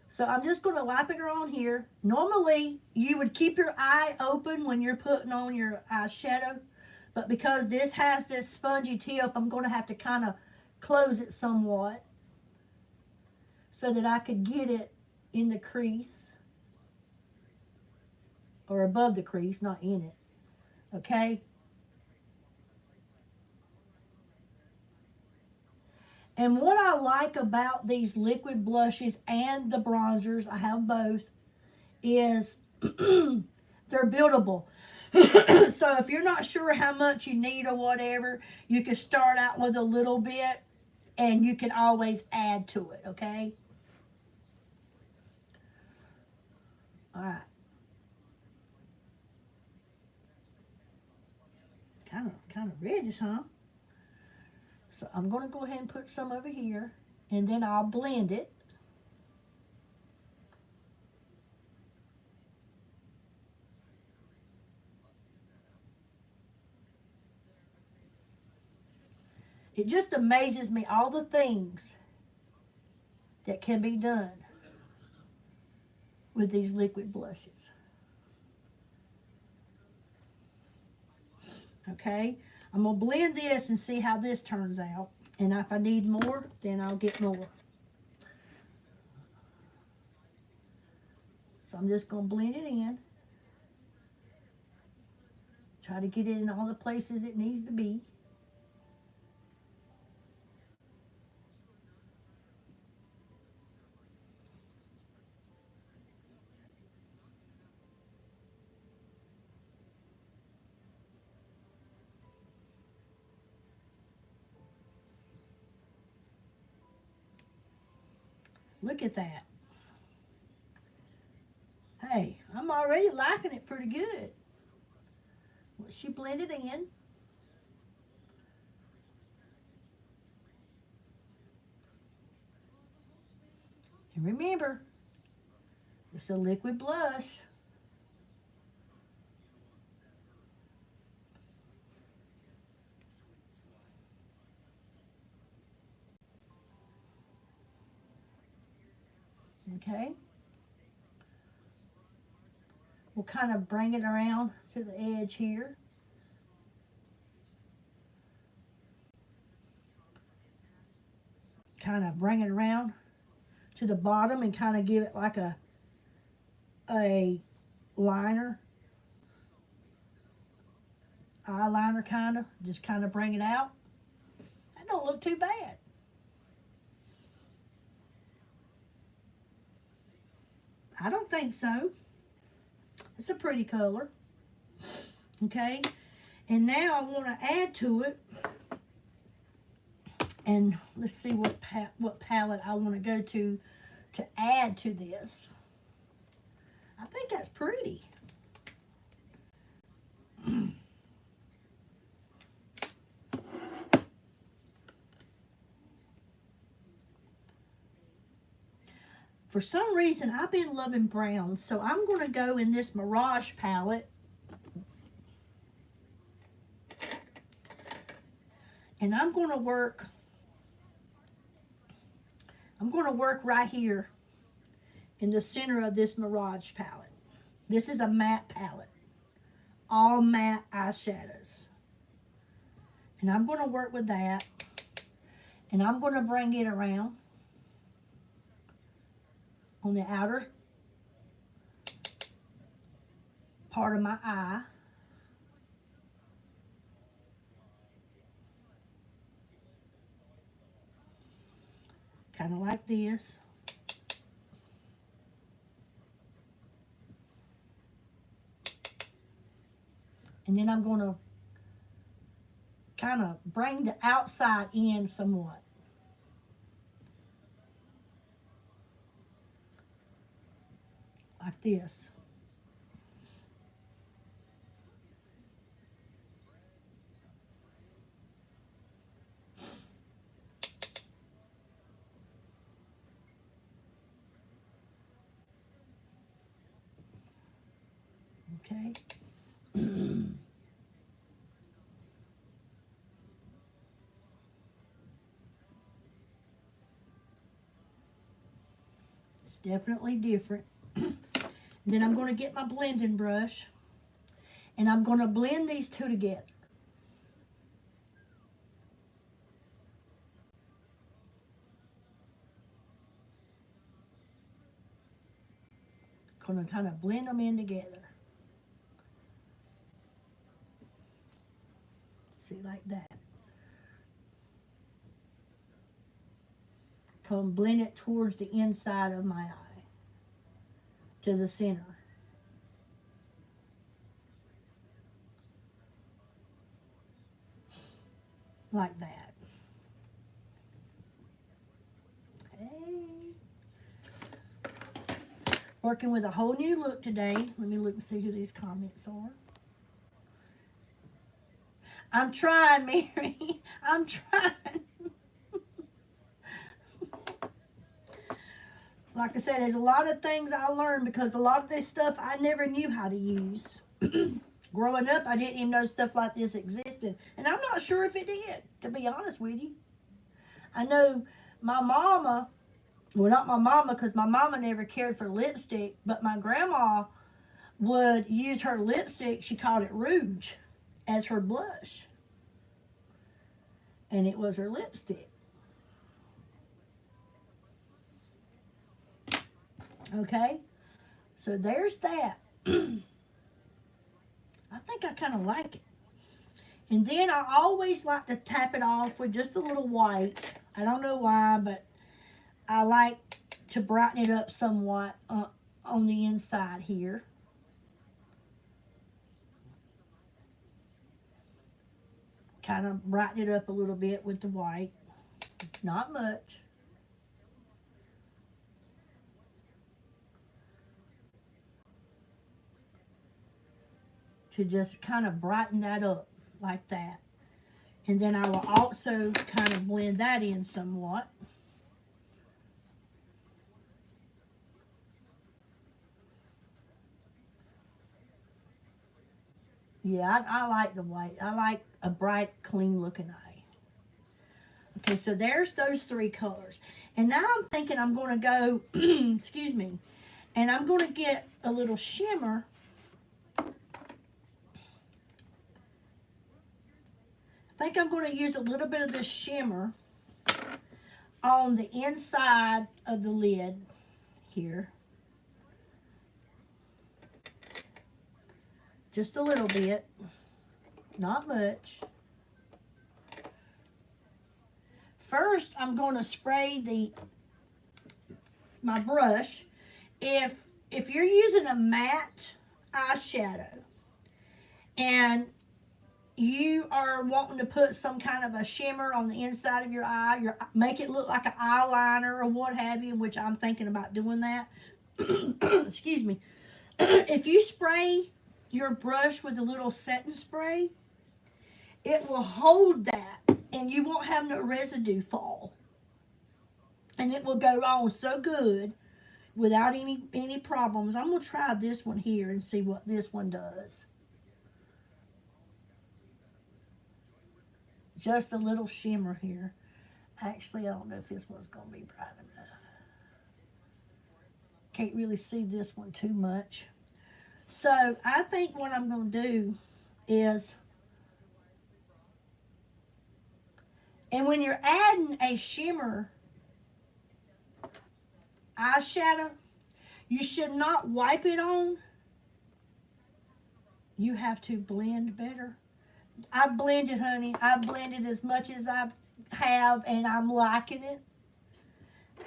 So I'm just going to wipe it around here. Normally, you would keep your eye open when you're putting on your eyeshadow, but because this has this spongy tip, I'm going to have to kind of close it somewhat so that I could get it in the crease, or above the crease, not in it, okay? And what I like about these liquid blushes and the bronzers, I have both, is they're buildable. So if you're not sure how much you need or whatever, you can start out with a little bit and you can always add to it, okay? All right. Kind of reddish, huh? So I'm going to go ahead and put some over here, and then I'll blend it. It just amazes me all the things that can be done with these liquid blushes. Okay, I'm going to blend this and see how this turns out. And if I need more, then I'll get more. So I'm just going to blend it in. Try to get it in all the places it needs to be. Look at that. Hey, I'm already liking it pretty good. Well, she blended in. And remember, it's a liquid blush. Okay. We'll kind of bring it around to the edge here. Kind of bring it around to the bottom and kind of give it like a liner, eyeliner kind of. Just kind of bring it out. That don't look too bad. I don't think so. It's a pretty color. Okay. And now I want to add to it. And let's see what palette I want to go to add to this. I think that's pretty. For some reason, I've been loving brown, so I'm going to go in this Mirage palette. And I'm going to work right here in the center of this Mirage palette. This is a matte palette. All matte eyeshadows. And I'm going to work with that. And I'm going to bring it around. on the outer part of my eye. Kind of like this. And then I'm going to kind of bring the outside in somewhat. Like this. Okay. It's definitely different. Then I'm going to get my blending brush and I'm going to blend these two together. Going to kind of blend them in together. See, like that. Come blend it towards the inside of my eye, to the center. Like that. Okay. Working with a whole new look today. Let me look and see who these comments are. I'm trying, Mary. I'm trying. Like I said, there's a lot of things I learned because a lot of this stuff I never knew how to use. Growing up, I didn't even know stuff like this existed. And I'm not sure if it did, to be honest with you. I know my mama, well, not my mama, because my mama never cared for lipstick, but my grandma would use her lipstick, she called it rouge, as her blush. And it was her lipstick. Okay, so there's that. I think I kind of like it. And then I always like to tap it off with just a little white. I don't know why, but I like to brighten it up somewhat on the inside here. Kind of brighten it up a little bit with the white. Not much. To just kind of brighten that up like that. And then I will also kind of blend that in somewhat. Yeah, I like the white. I like a bright, clean looking eye. Okay, so there's those three colors. And now I'm thinking I'm going to go, excuse me, and I'm going to get a little shimmer. I think I'm going to use a little bit of this shimmer on the inside of the lid here. Just a little bit, not much. First, I'm going to spray my brush. If you're using a matte eyeshadow and you are wanting to put some kind of a shimmer on the inside of your eye, make it look like an eyeliner or what have you, which I'm thinking about doing that. Excuse me. If you spray your brush with a little setting spray, it will hold that and you won't have no residue fall. And it will go on so good without any problems. I'm going to try this one here and see what this one does. Just a little shimmer here. Actually, I don't know if this one's going to be bright enough. Can't really see this one too much. So, I think what I'm going to do is, and when you're adding a shimmer eyeshadow, You should not wipe it on. You have to blend better. I blended, honey. I blended as much as I have, and I'm liking it.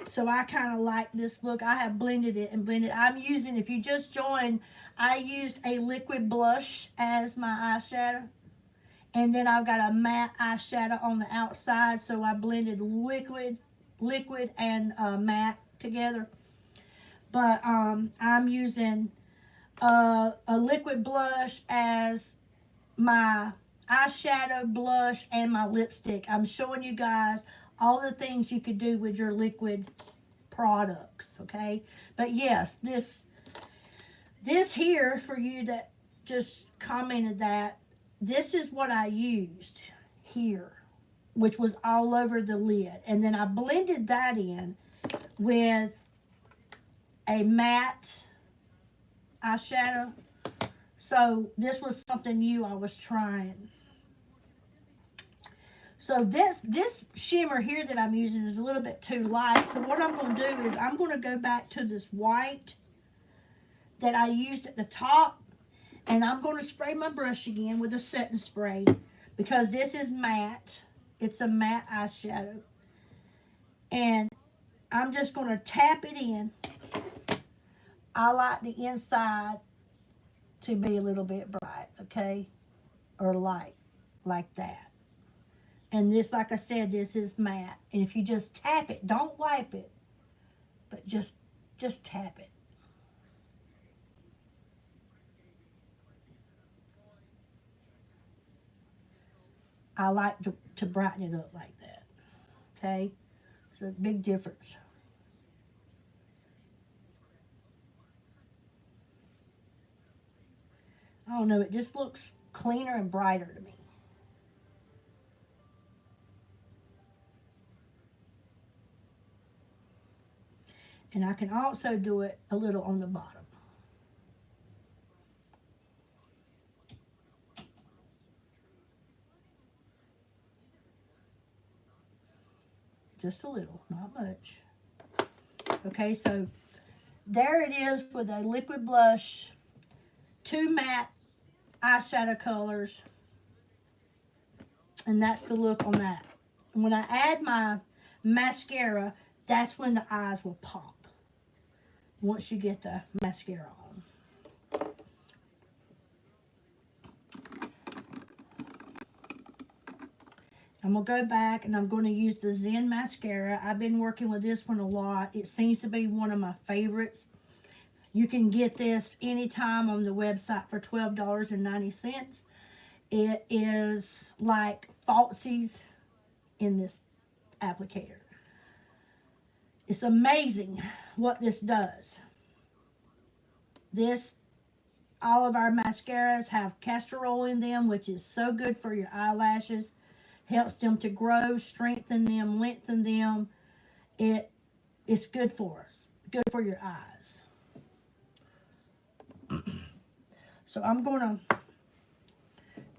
So I kind of like this look. I have blended it and blended. I'm using, if you just joined, I used a liquid blush as my eyeshadow. And then I've got a matte eyeshadow on the outside. So I blended liquid and matte together. But I'm using a liquid blush as my eyeshadow, blush, and my lipstick. I'm showing you guys all the things you could do with your liquid products, okay? But yes, this here, for you that just commented that, this is what I used here, which was all over the lid. And then I blended that in with a matte eyeshadow. So this was something new I was trying. So this shimmer here that I'm using is a little bit too light. So what I'm going to do is I'm going to go back to this white that I used at the top. And I'm going to spray my brush again with a setting spray. Because this is matte. It's a matte eyeshadow. And I'm just going to tap it in. I like the inside to be a little bit bright, okay? Or light, like that. And this, like I said, this is matte. And if you just tap it, don't wipe it, but just tap it. I like to brighten it up like that, okay? So, big difference. I don't know, it just looks cleaner and brighter to me. And I can also do it a little on the bottom. Just a little, not much. Okay, so there it is with a liquid blush, 2 matte eyeshadow colors, and that's the look on that. And when I add my mascara, that's when the eyes will pop. Once you get the mascara on. I'm going to go back and I'm going to use the Zen mascara. I've been working with this one a lot. It seems to be one of my favorites. You can get this anytime on the website for $12.90. It is like falsies in this applicator. It's amazing what this does. All of our mascaras have castor oil in them, which is so good for your eyelashes. Helps them to grow, strengthen them, lengthen them. It's good for us. Good for your eyes. So I'm going to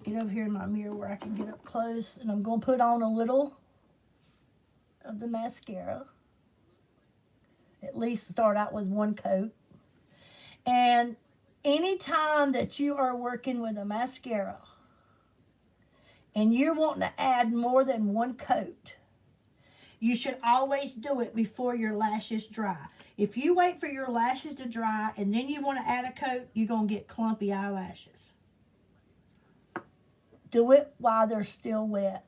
get over here in my mirror where I can get up close. And I'm going to put on a little of the mascara. At least start out with 1 coat. And anytime that you are working with a mascara and you're wanting to add more than 1 coat, you should always do it before your lashes dry. If you wait for your lashes to dry and then you want to add a coat, you're going to get clumpy eyelashes. Do it while they're still wet.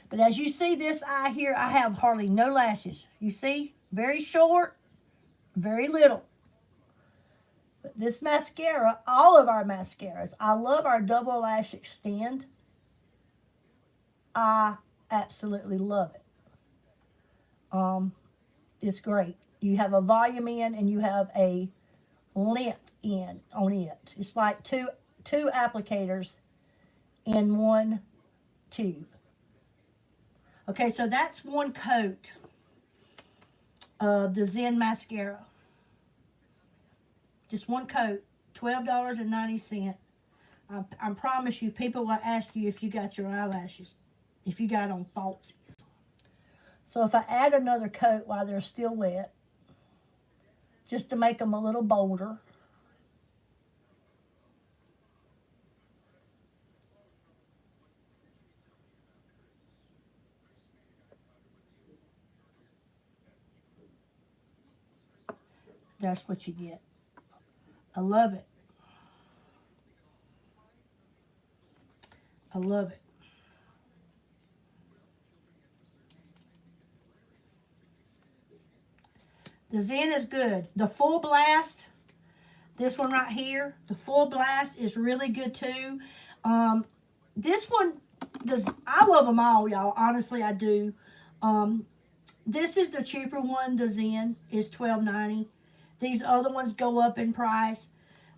But as you see this eye here, I have hardly no lashes. You see? Very short, very little. But this mascara, all of our mascaras, I love our Double Lash Extend. I absolutely love it. It's great. You have a volume in and you have a length in on it. It's like two applicators in one tube. Okay, so that's 1 coat of the Zen mascara. Just 1 coat, $12.90. I promise you, people will ask you if you got your eyelashes, if you got on falsies. So if I add another coat while they're still wet, just to make them a little bolder. That's what you get. I love it. I love it. The Zen is good. The Full Blast, this one right here, the Full Blast is really good too. This one, I love them all, y'all. Honestly, I do. This is the cheaper one. The Zen is $12.90. These other ones go up in price.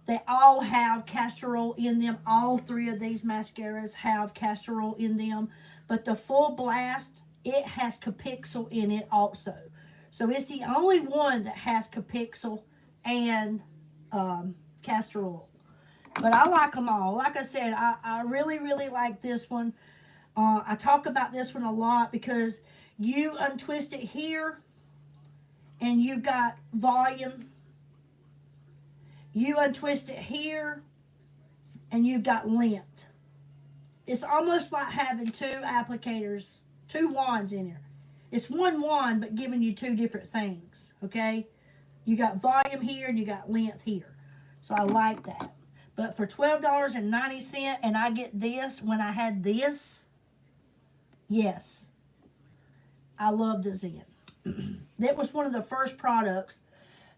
They all have castor oil in them. All three of these mascaras have castor oil in them. But the Full Blast, it has Capixyl in it also. So it's the only one that has Capixyl and castor oil. But I like them all. Like I said, I really, really like this one. I talk about this one a lot because you untwist it here and you've got volume. You untwist it here and you've got length. It's almost like having two applicators, two wands in here. It's one wand but giving you two different things, okay? You got volume here and you got length here. So I like that. But for $12.90 and I get this when I had this, yes, I love the Zen. That was one of the first products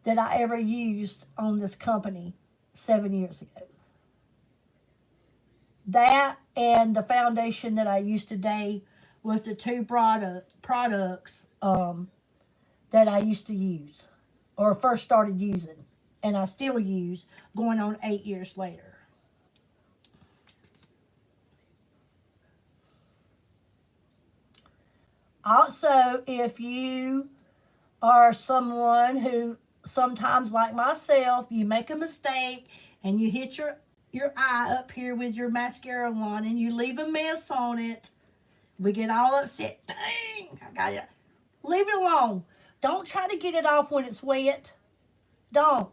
that I ever used on this company 7 years ago. That and the foundation that I use today was the two products that I used to use or first started using. And I still use going on 8 years later. Also, if you are someone who sometimes, like myself, you make a mistake and you hit your eye up here with your mascara wand and you leave a mess on it, we get all upset. Dang, I got it. Leave it alone. Don't try to get it off when it's wet. Don't.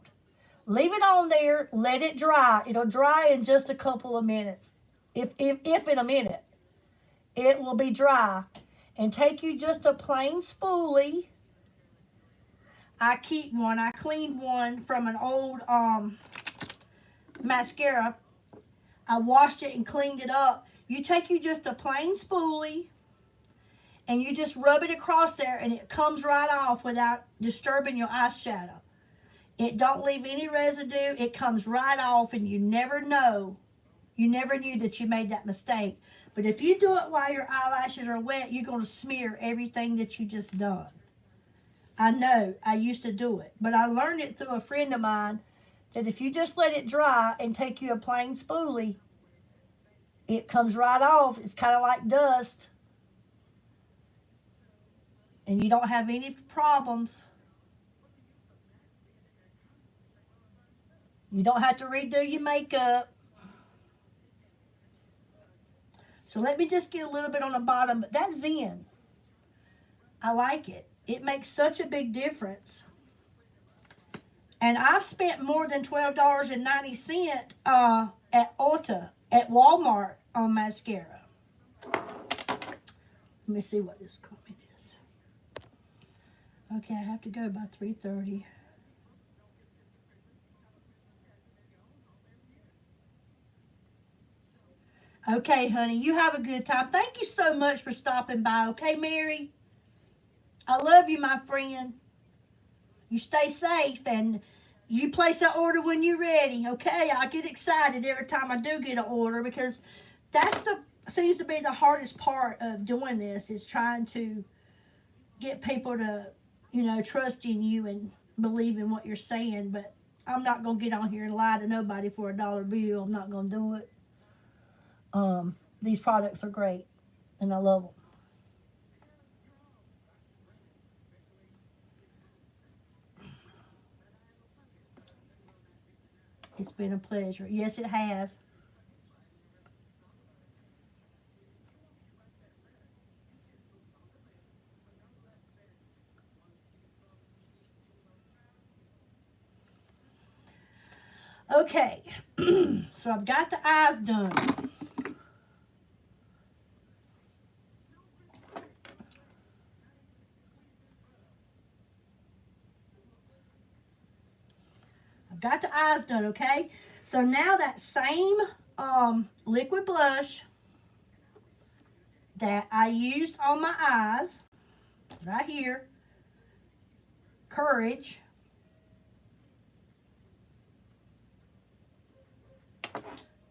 Leave it on there. Let it dry. It'll dry in just a couple of minutes. If in a minute. It will be dry. And take you just a plain spoolie. I keep one. I cleaned one from an old mascara. I washed it and cleaned it up. You take you just a plain spoolie and you just rub it across there and it comes right off without disturbing your eyeshadow. It don't leave any residue. It comes right off and you never know. You never knew that you made that mistake. But if you do it while your eyelashes are wet, you're going to smear everything that you just done. I know. I used to do it. But I learned it through a friend of mine that if you just let it dry and take you a plain spoolie, it comes right off. It's kind of like dust. And you don't have any problems. You don't have to redo your makeup. So let me just get a little bit on the bottom. But that's Zen. I like it. It makes such a big difference. And I've spent more than $12.90 at Ulta, at Walmart on mascara. Let me see what this comment is. Okay, I have to go by 3:30. Okay, honey, you have a good time. Thank you so much for stopping by, okay, Mary? I love you, my friend. You stay safe and you place that order when you're ready, okay? I get excited every time I do get an order because that's seems to be the hardest part of doing this is trying to get people to, trust in you and believe in what you're saying. But I'm not going to get on here and lie to nobody for a dollar bill. I'm not going to do it. These products are great, and I love them. It's been a pleasure. Yes, it has. Okay, so I've got the eyes done. I've got the eyes done, okay? So now that same liquid blush that I used on my eyes, right here, Courage.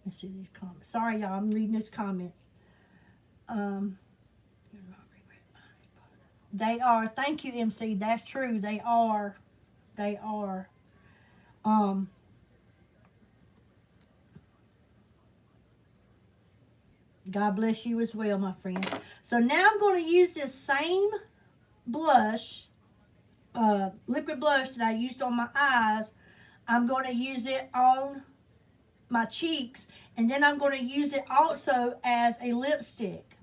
Let's see these comments. Sorry, y'all, I'm reading these comments. They are. Thank you, MC. That's true. They are. They are. Um, God bless you as well, my friend. So now I'm going to use this same blush, liquid blush that I used on my eyes. I'm going to use it on my cheeks, and then I'm going to use it also as a lipstick.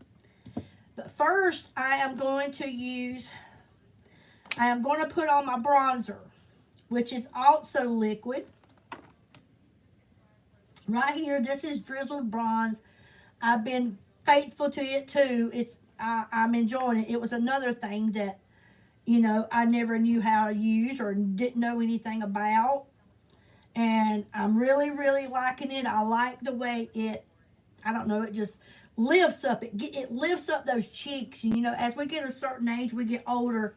But first, I am going to put on my bronzer, which is also liquid. Right here, this is Drizzled Bronze. I've been faithful to it too. I'm enjoying it. It was another thing that, you know, I never knew how to use or didn't know anything about. And I'm really, really liking it. I like the way it, I don't know, it just lifts up. It lifts up those cheeks. And, you know, as we get a certain age, we get older,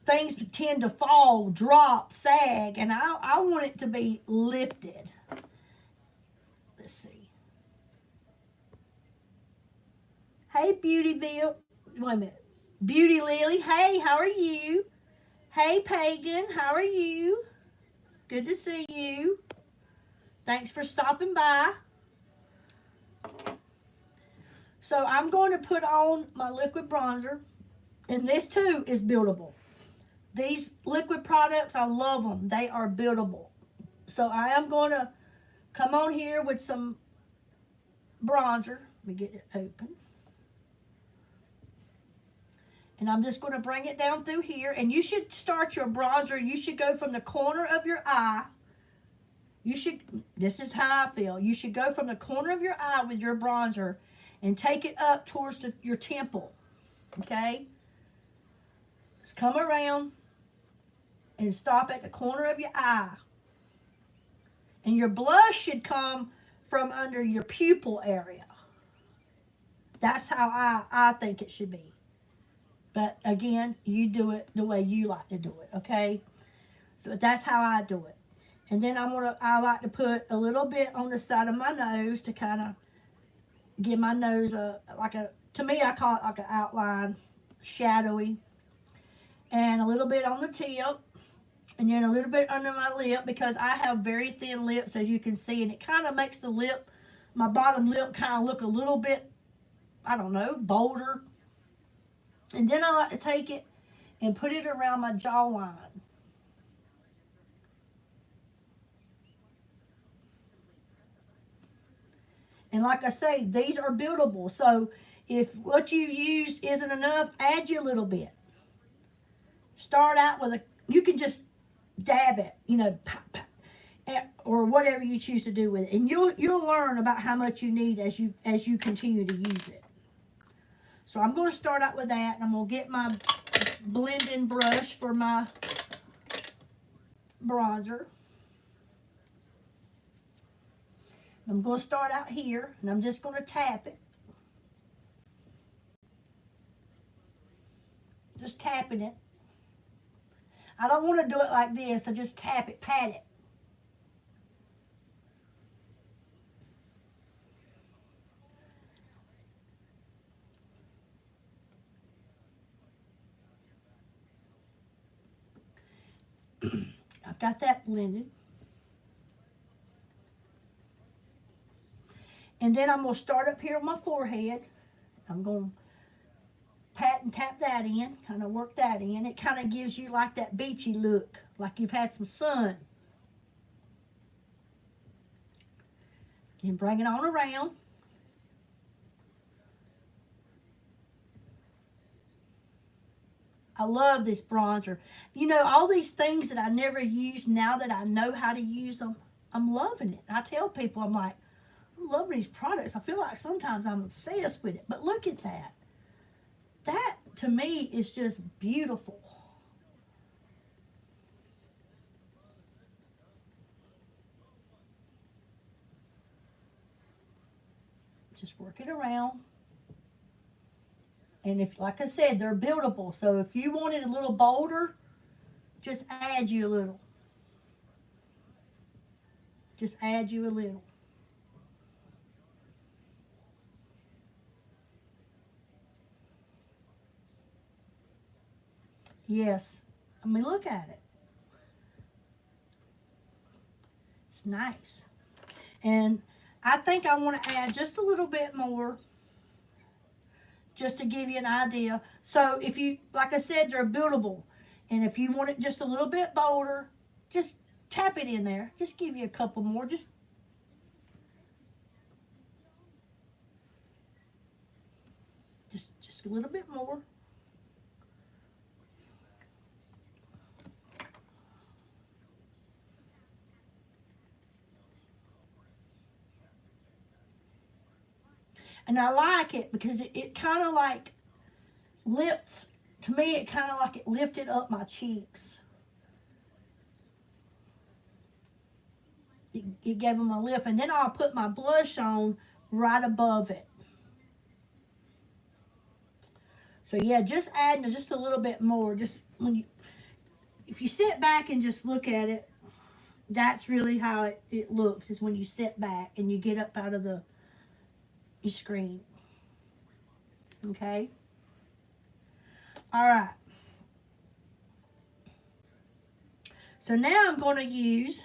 things tend to fall, drop, sag. And I want it to be lifted. Let's see. Hey, Beautyville. Wait a minute. Beauty Lily. Hey, how are you? Hey, Pagan. How are you? Good to see you. Thanks for stopping by. So I'm going to put on my liquid bronzer. And this too is buildable. These liquid products, I love them. They are buildable. So I am going to come on here with some bronzer. Let me get it open. And I'm just going to bring it down through here. And you should start your bronzer. You should go from the corner of your eye. This is how I feel. You should go from the corner of your eye with your bronzer and take it up towards your temple. Okay? Just come around and stop at the corner of your eye. And your blush should come from under your pupil area. That's how I think it should be. But again, you do it the way you like to do it, okay? So that's how I do it. And then I like to put a little bit on the side of my nose to kind of give my nose to me I call it like an outline, shadowy. And a little bit on the tip. And then a little bit under my lip because I have very thin lips, as you can see. And it kind of makes the lip, my bottom lip, kind of look a little bit, I don't know, bolder. And then I like to take it and put it around my jawline. And like I say, these are buildable. So if what you use isn't enough, add you a little bit. Start out with you can just dab it, you know, pop, pop, or whatever you choose to do with it. And you'll learn about how much you need as you continue to use it. So I'm going to start out with that, and I'm going to get my blending brush for my bronzer. I'm going to start out here, and I'm just going to tap it. Just tapping it. I don't want to do it like this. I just tap it, pat it. I've got that blended. And then I'm going to start up here on my forehead. I'm going to pat and tap that in, kind of work that in. It kind of gives you like that beachy look, like you've had some sun. And bring it on around. I love this bronzer. You know, all these things that I never used, now that I know how to use them, I'm loving it. I tell people, I'm like, I'm loving these products. I feel like sometimes I'm obsessed with it. But look at that. That, to me, is just beautiful. Just work it around. And if, like I said, they're buildable. So if you want it a little bolder, just add you a little. Just add you a little. Yes. I mean, look at it. It's nice. And I think I want to add just a little bit more, just to give you an idea. So if you, like I said, they're buildable. And if you want it just a little bit bolder, just tap it in there. Just give you a couple more. Just a little bit more. And I like it because it kind of like lifts, to me it kind of like it lifted up my cheeks. It gave them a lift. And then I'll put my blush on right above it. So yeah, just adding just a little bit more. Just when you, if you sit back and just look at it, that's really how it looks, is when you sit back and you get up out of your screen. Okay? All right. So now I'm going to use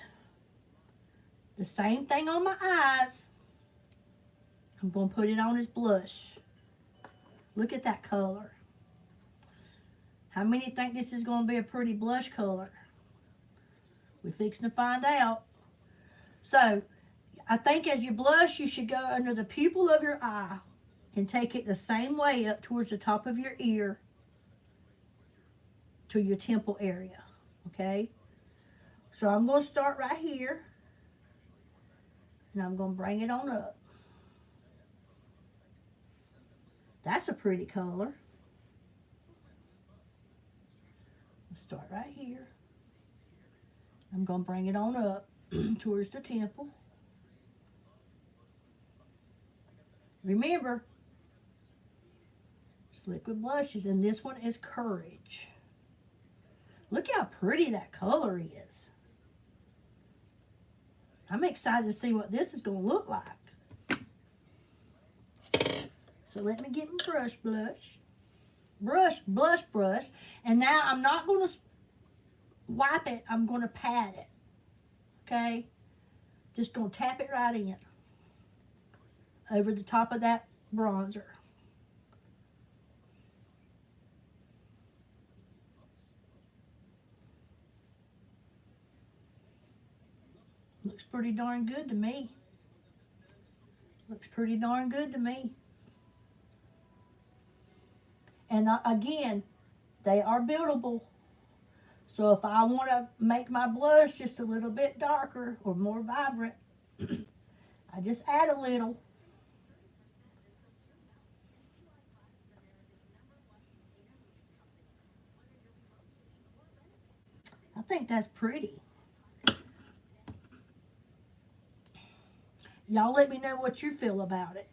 the same thing on my eyes. I'm going to put it on as blush. Look at that color. How many think this is going to be a pretty blush color? We're fixing to find out. So, I think as you blush, you should go under the pupil of your eye and take it the same way up towards the top of your ear to your temple area. Okay? So, I'm going to start right here. And I'm going to bring it on up. That's a pretty color. Start right here. I'm going to bring it on up towards the temple. Remember, it's liquid blushes, and this one is Courage. Look how pretty that color is. I'm excited to see what this is going to look like. So let me get my blush. And now I'm not going to wipe it. I'm going to pat it. Okay? Just going to tap it right in over the top of that bronzer. Looks pretty darn good to me. Looks pretty darn good to me. And again, they are buildable. So if I want to make my blush just a little bit darker or more vibrant, I just add a little. I think that's pretty. Y'all let me know what you feel about it.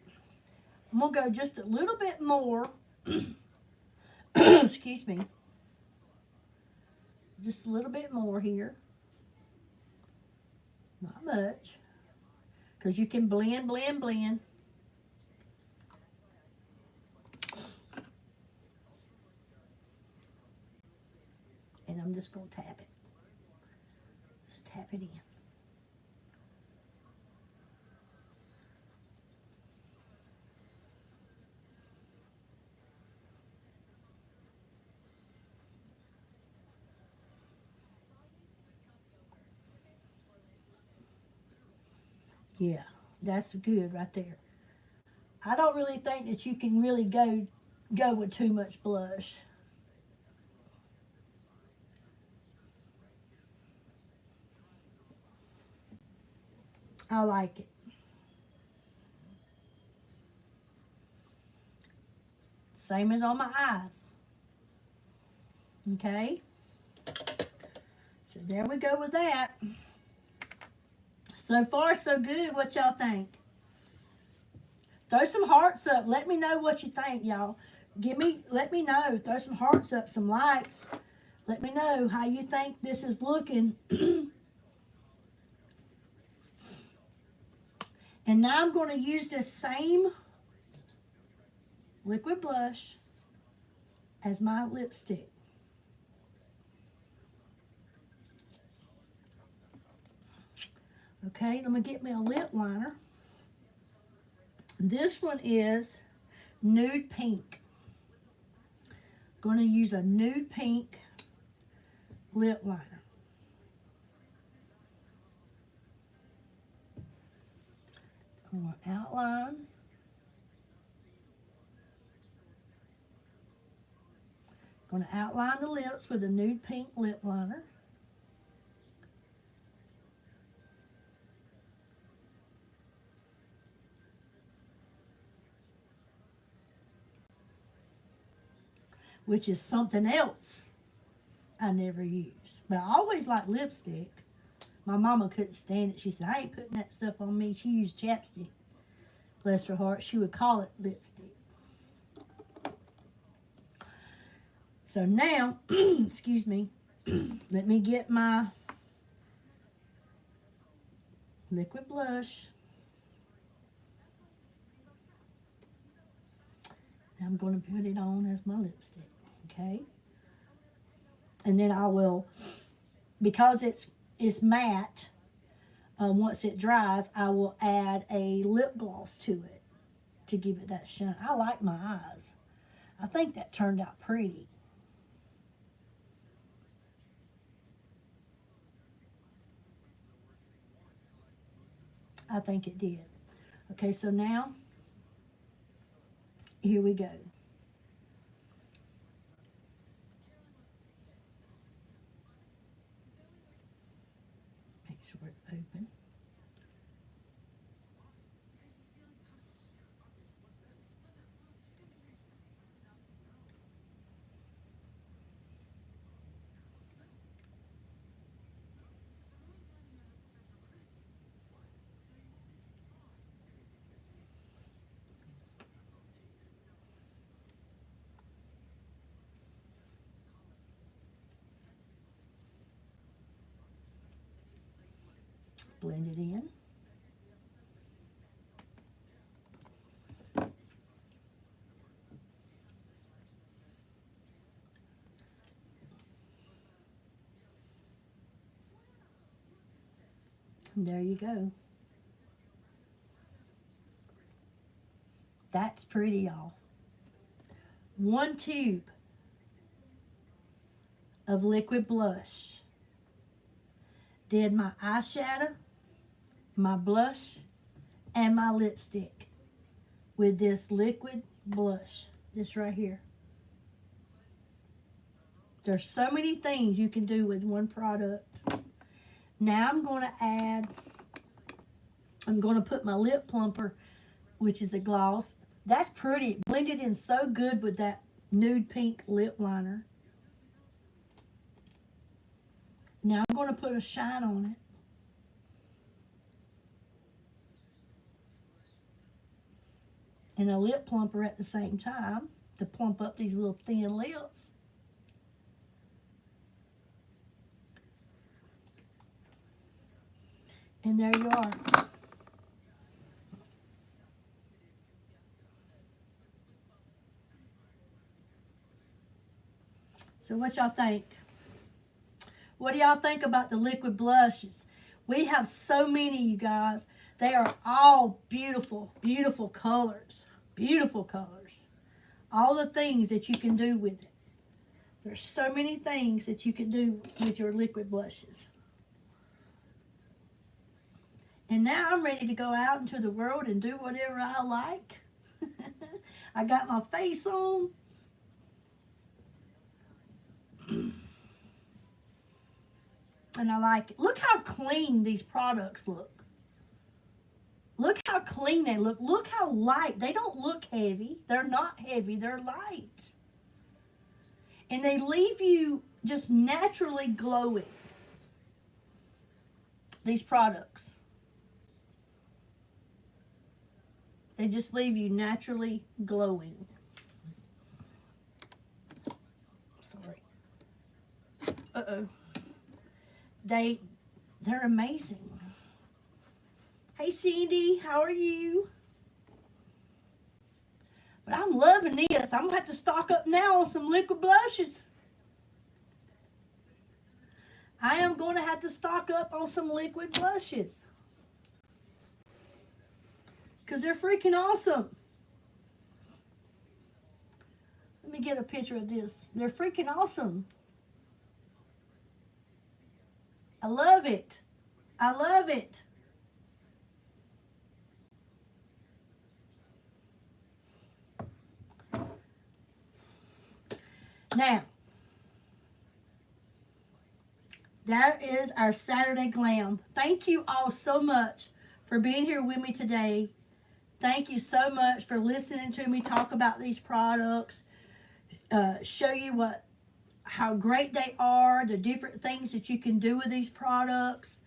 I'm going to go just a little bit more. Excuse me. Just a little bit more here. Not much. Because you can blend. And I'm just going to tap it. Just tap it in. Yeah, that's good right there. I don't really think that you can really go with too much blush. I like it. Same as on my eyes. Okay. So there we go with that. So far, so good. What y'all think? Throw some hearts up. Let me know what you think, y'all. Let me know. Throw some hearts up, some likes. Let me know how you think this is looking. And now I'm going to use this same liquid blush as my lipstick. Okay, let me get me a lip liner. This one is nude pink. Going to use a nude pink lip liner. I'm going to outline. Going to outline the lips with a nude pink lip liner. Which is something else I never use. But I always liked lipstick. My mama couldn't stand it. She said, I ain't putting that stuff on me. She used chapstick. Bless her heart. She would call it lipstick. So now, excuse me, let me get my liquid blush. I'm going to put it on as my lipstick, okay? And then I will, because it's matte, once it dries, I will add a lip gloss to it to give it that shine. I like my eyes. I think that turned out pretty. I think it did. Okay, so now, here we go. Make sure it's open. Blend it in. And there you go. That's pretty, y'all. 1 tube of liquid blush did my eyeshadow, my blush, and my lipstick with this liquid blush, this right here. There's so many things you can do with one product. Now I'm going to put my lip plumper, which is a gloss. That's pretty. It blended in so good with that nude pink lip liner. Now I'm going to put a shine on it. And a lip plumper at the same time to plump up these little thin lips. And there you are. So what y'all think? What do y'all think about the liquid blushes? We have so many, you guys. They are all beautiful, beautiful colors. Beautiful colors. All the things that you can do with it. There's so many things that you can do with your liquid blushes. And now I'm ready to go out into the world and do whatever I like. I got my face on. And I like it. Look how clean these products look. Look how clean they look. Look how light. They don't look heavy. They're not heavy. They're light. And they leave you just naturally glowing. These products. They just leave you naturally glowing. Sorry. Uh-oh. They're amazing. Hey, Cindy, how are you? But I'm loving this. I'm going to have to stock up now on some liquid blushes. I am going to have to stock up on some liquid blushes. Because they're freaking awesome. Let me get a picture of this. They're freaking awesome. I love it. I love it. Now, that is our Saturday Glam. Thank you all so much for being here with me today. Thank you so much for listening to me talk about these products, show you how great they are, the different things that you can do with these products.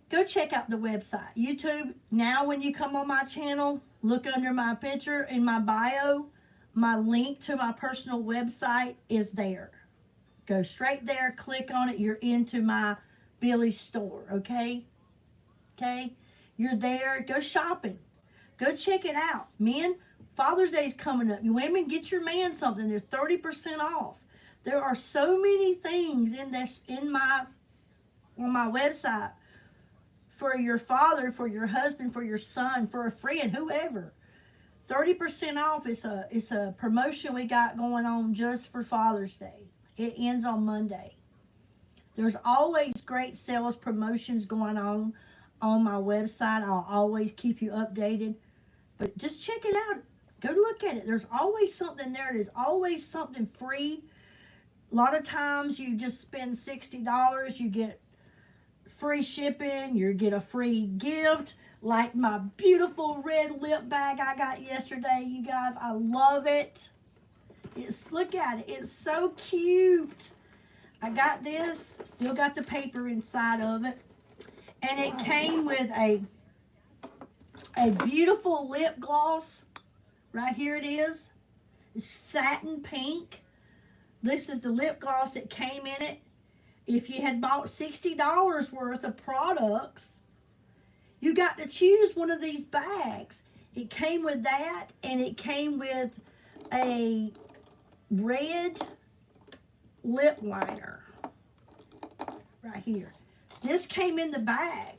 Go check out the website. YouTube, now when you come on my channel, look under my picture in my bio. My link to my personal website is there. Go straight there, click on it. You're into my Billy's store, okay? Okay? You're there. Go shopping. Go check it out. Men, Father's Day is coming up. You women, get your man something. There's 30% off. There are so many things on my website for your father, for your husband, for your son, for a friend, whoever. 30% off is a promotion we got going on just for Father's Day. It ends on Monday. There's always great sales promotions going on my website. I'll always keep you updated. But just check it out. Go look at it. There's always something there. There's always something free. A lot of times you just spend $60. You get free shipping. You get a free gift. Like my beautiful red lip bag I got yesterday, you guys. I love it. Look at it. It's so cute. I got this. Still got the paper inside of it. And it came with a beautiful lip gloss. Right here it is. It's satin pink. This is the lip gloss that came in it. If you had bought $60 worth of products, you got to choose one of these bags. It came with that, and it came with a red lip liner right here. This came in the bag.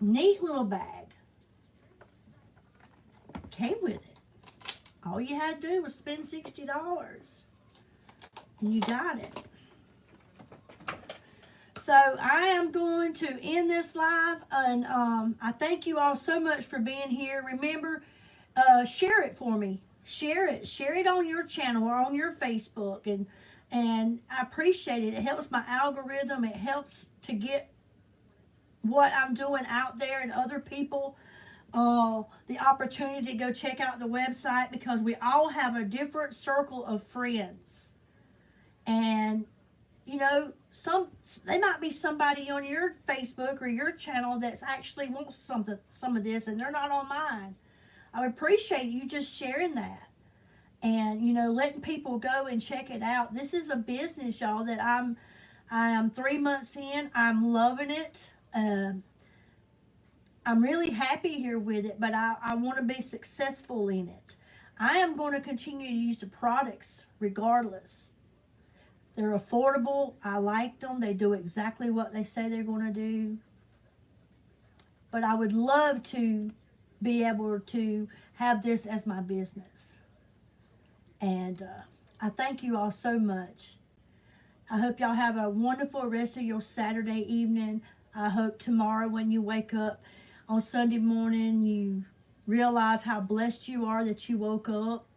Neat little bag. Came with it. All you had to do was spend $60, and you got it. So I am going to end this live, and I thank you all so much for being here. Remember, share it for me. Share it on your channel or on your Facebook, and I appreciate it. It helps my algorithm. It helps to get what I'm doing out there, and other people the opportunity to go check out the website, because we all have a different circle of friends, and you know, they might be somebody on your Facebook or your channel that's actually wants some of this, and they're not on mine. I would appreciate you just sharing that, and you know, letting people go and check it out. This is a business, y'all, that I am 3 months in. I'm loving it. I'm really happy here with it, but I want to be successful in it. I am going to continue to use the products regardless. They're affordable. I like them. They do exactly what they say they're going to do. But I would love to be able to have this as my business. And I thank you all so much. I hope y'all have a wonderful rest of your Saturday evening. I hope tomorrow when you wake up on Sunday morning, you realize how blessed you are that you woke up.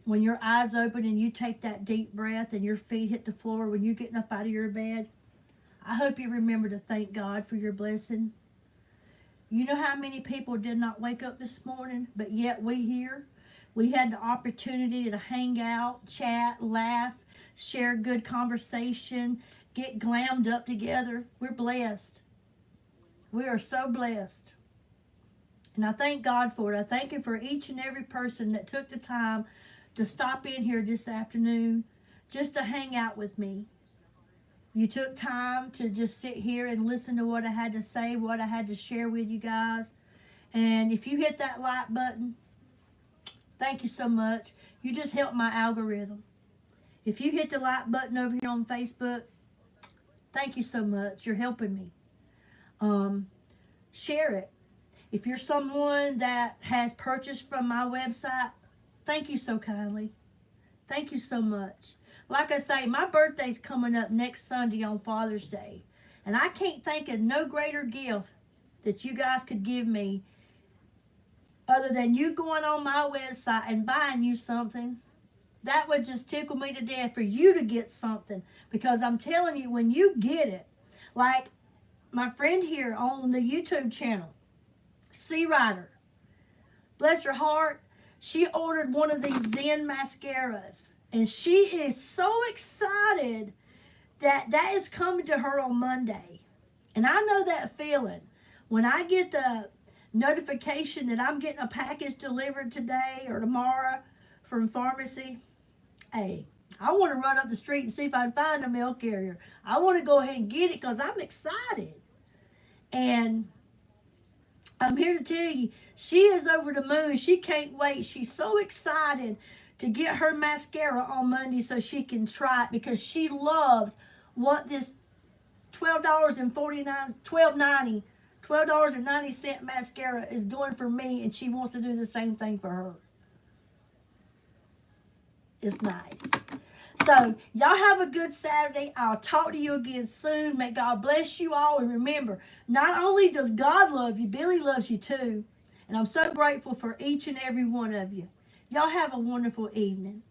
When your eyes open and you take that deep breath and your feet hit the floor when you're getting up out of your bed, I hope you remember to thank God for your blessing. You know how many people did not wake up this morning, but yet we here. We had the opportunity to hang out, chat, laugh, share good conversation, get glammed up together. We're blessed. We are so blessed. And I thank God for it. I thank Him for each and every person that took the time to stop in here this afternoon just to hang out with me. You took time to just sit here and listen to what I had to say, what I had to share with you guys. And if you hit that like button, thank you so much. You just helped my algorithm. If you hit the like button over here on Facebook, thank you so much. You're helping me. Share it. If you're someone that has purchased from my website, thank you so kindly. Thank you so much. Like I say, my birthday's coming up next Sunday on Father's Day. And I can't think of no greater gift that you guys could give me other than you going on my website and buying you something. That would just tickle me to death for you to get something. Because I'm telling you, when you get it, like my friend here on the YouTube channel, C Rider, bless her heart, she ordered one of these Zen mascaras. And she is so excited that that is coming to her on Monday. And I know that feeling. When I get the notification that I'm getting a package delivered today or tomorrow from pharmacy, hey, I want to run up the street and see if I can find a mail carrier. I want to go ahead and get it because I'm excited. And I'm here to tell you, she is over the moon. She can't wait. She's so excited to get her mascara on Monday so she can try it because she loves what this $12.90 mascara is doing for me, and she wants to do the same thing for her. It's nice. So, y'all have a good Saturday. I'll talk to you again soon. May God bless you all. And remember, not only does God love you, Billy loves you too. And I'm so grateful for each and every one of you. Y'all have a wonderful evening.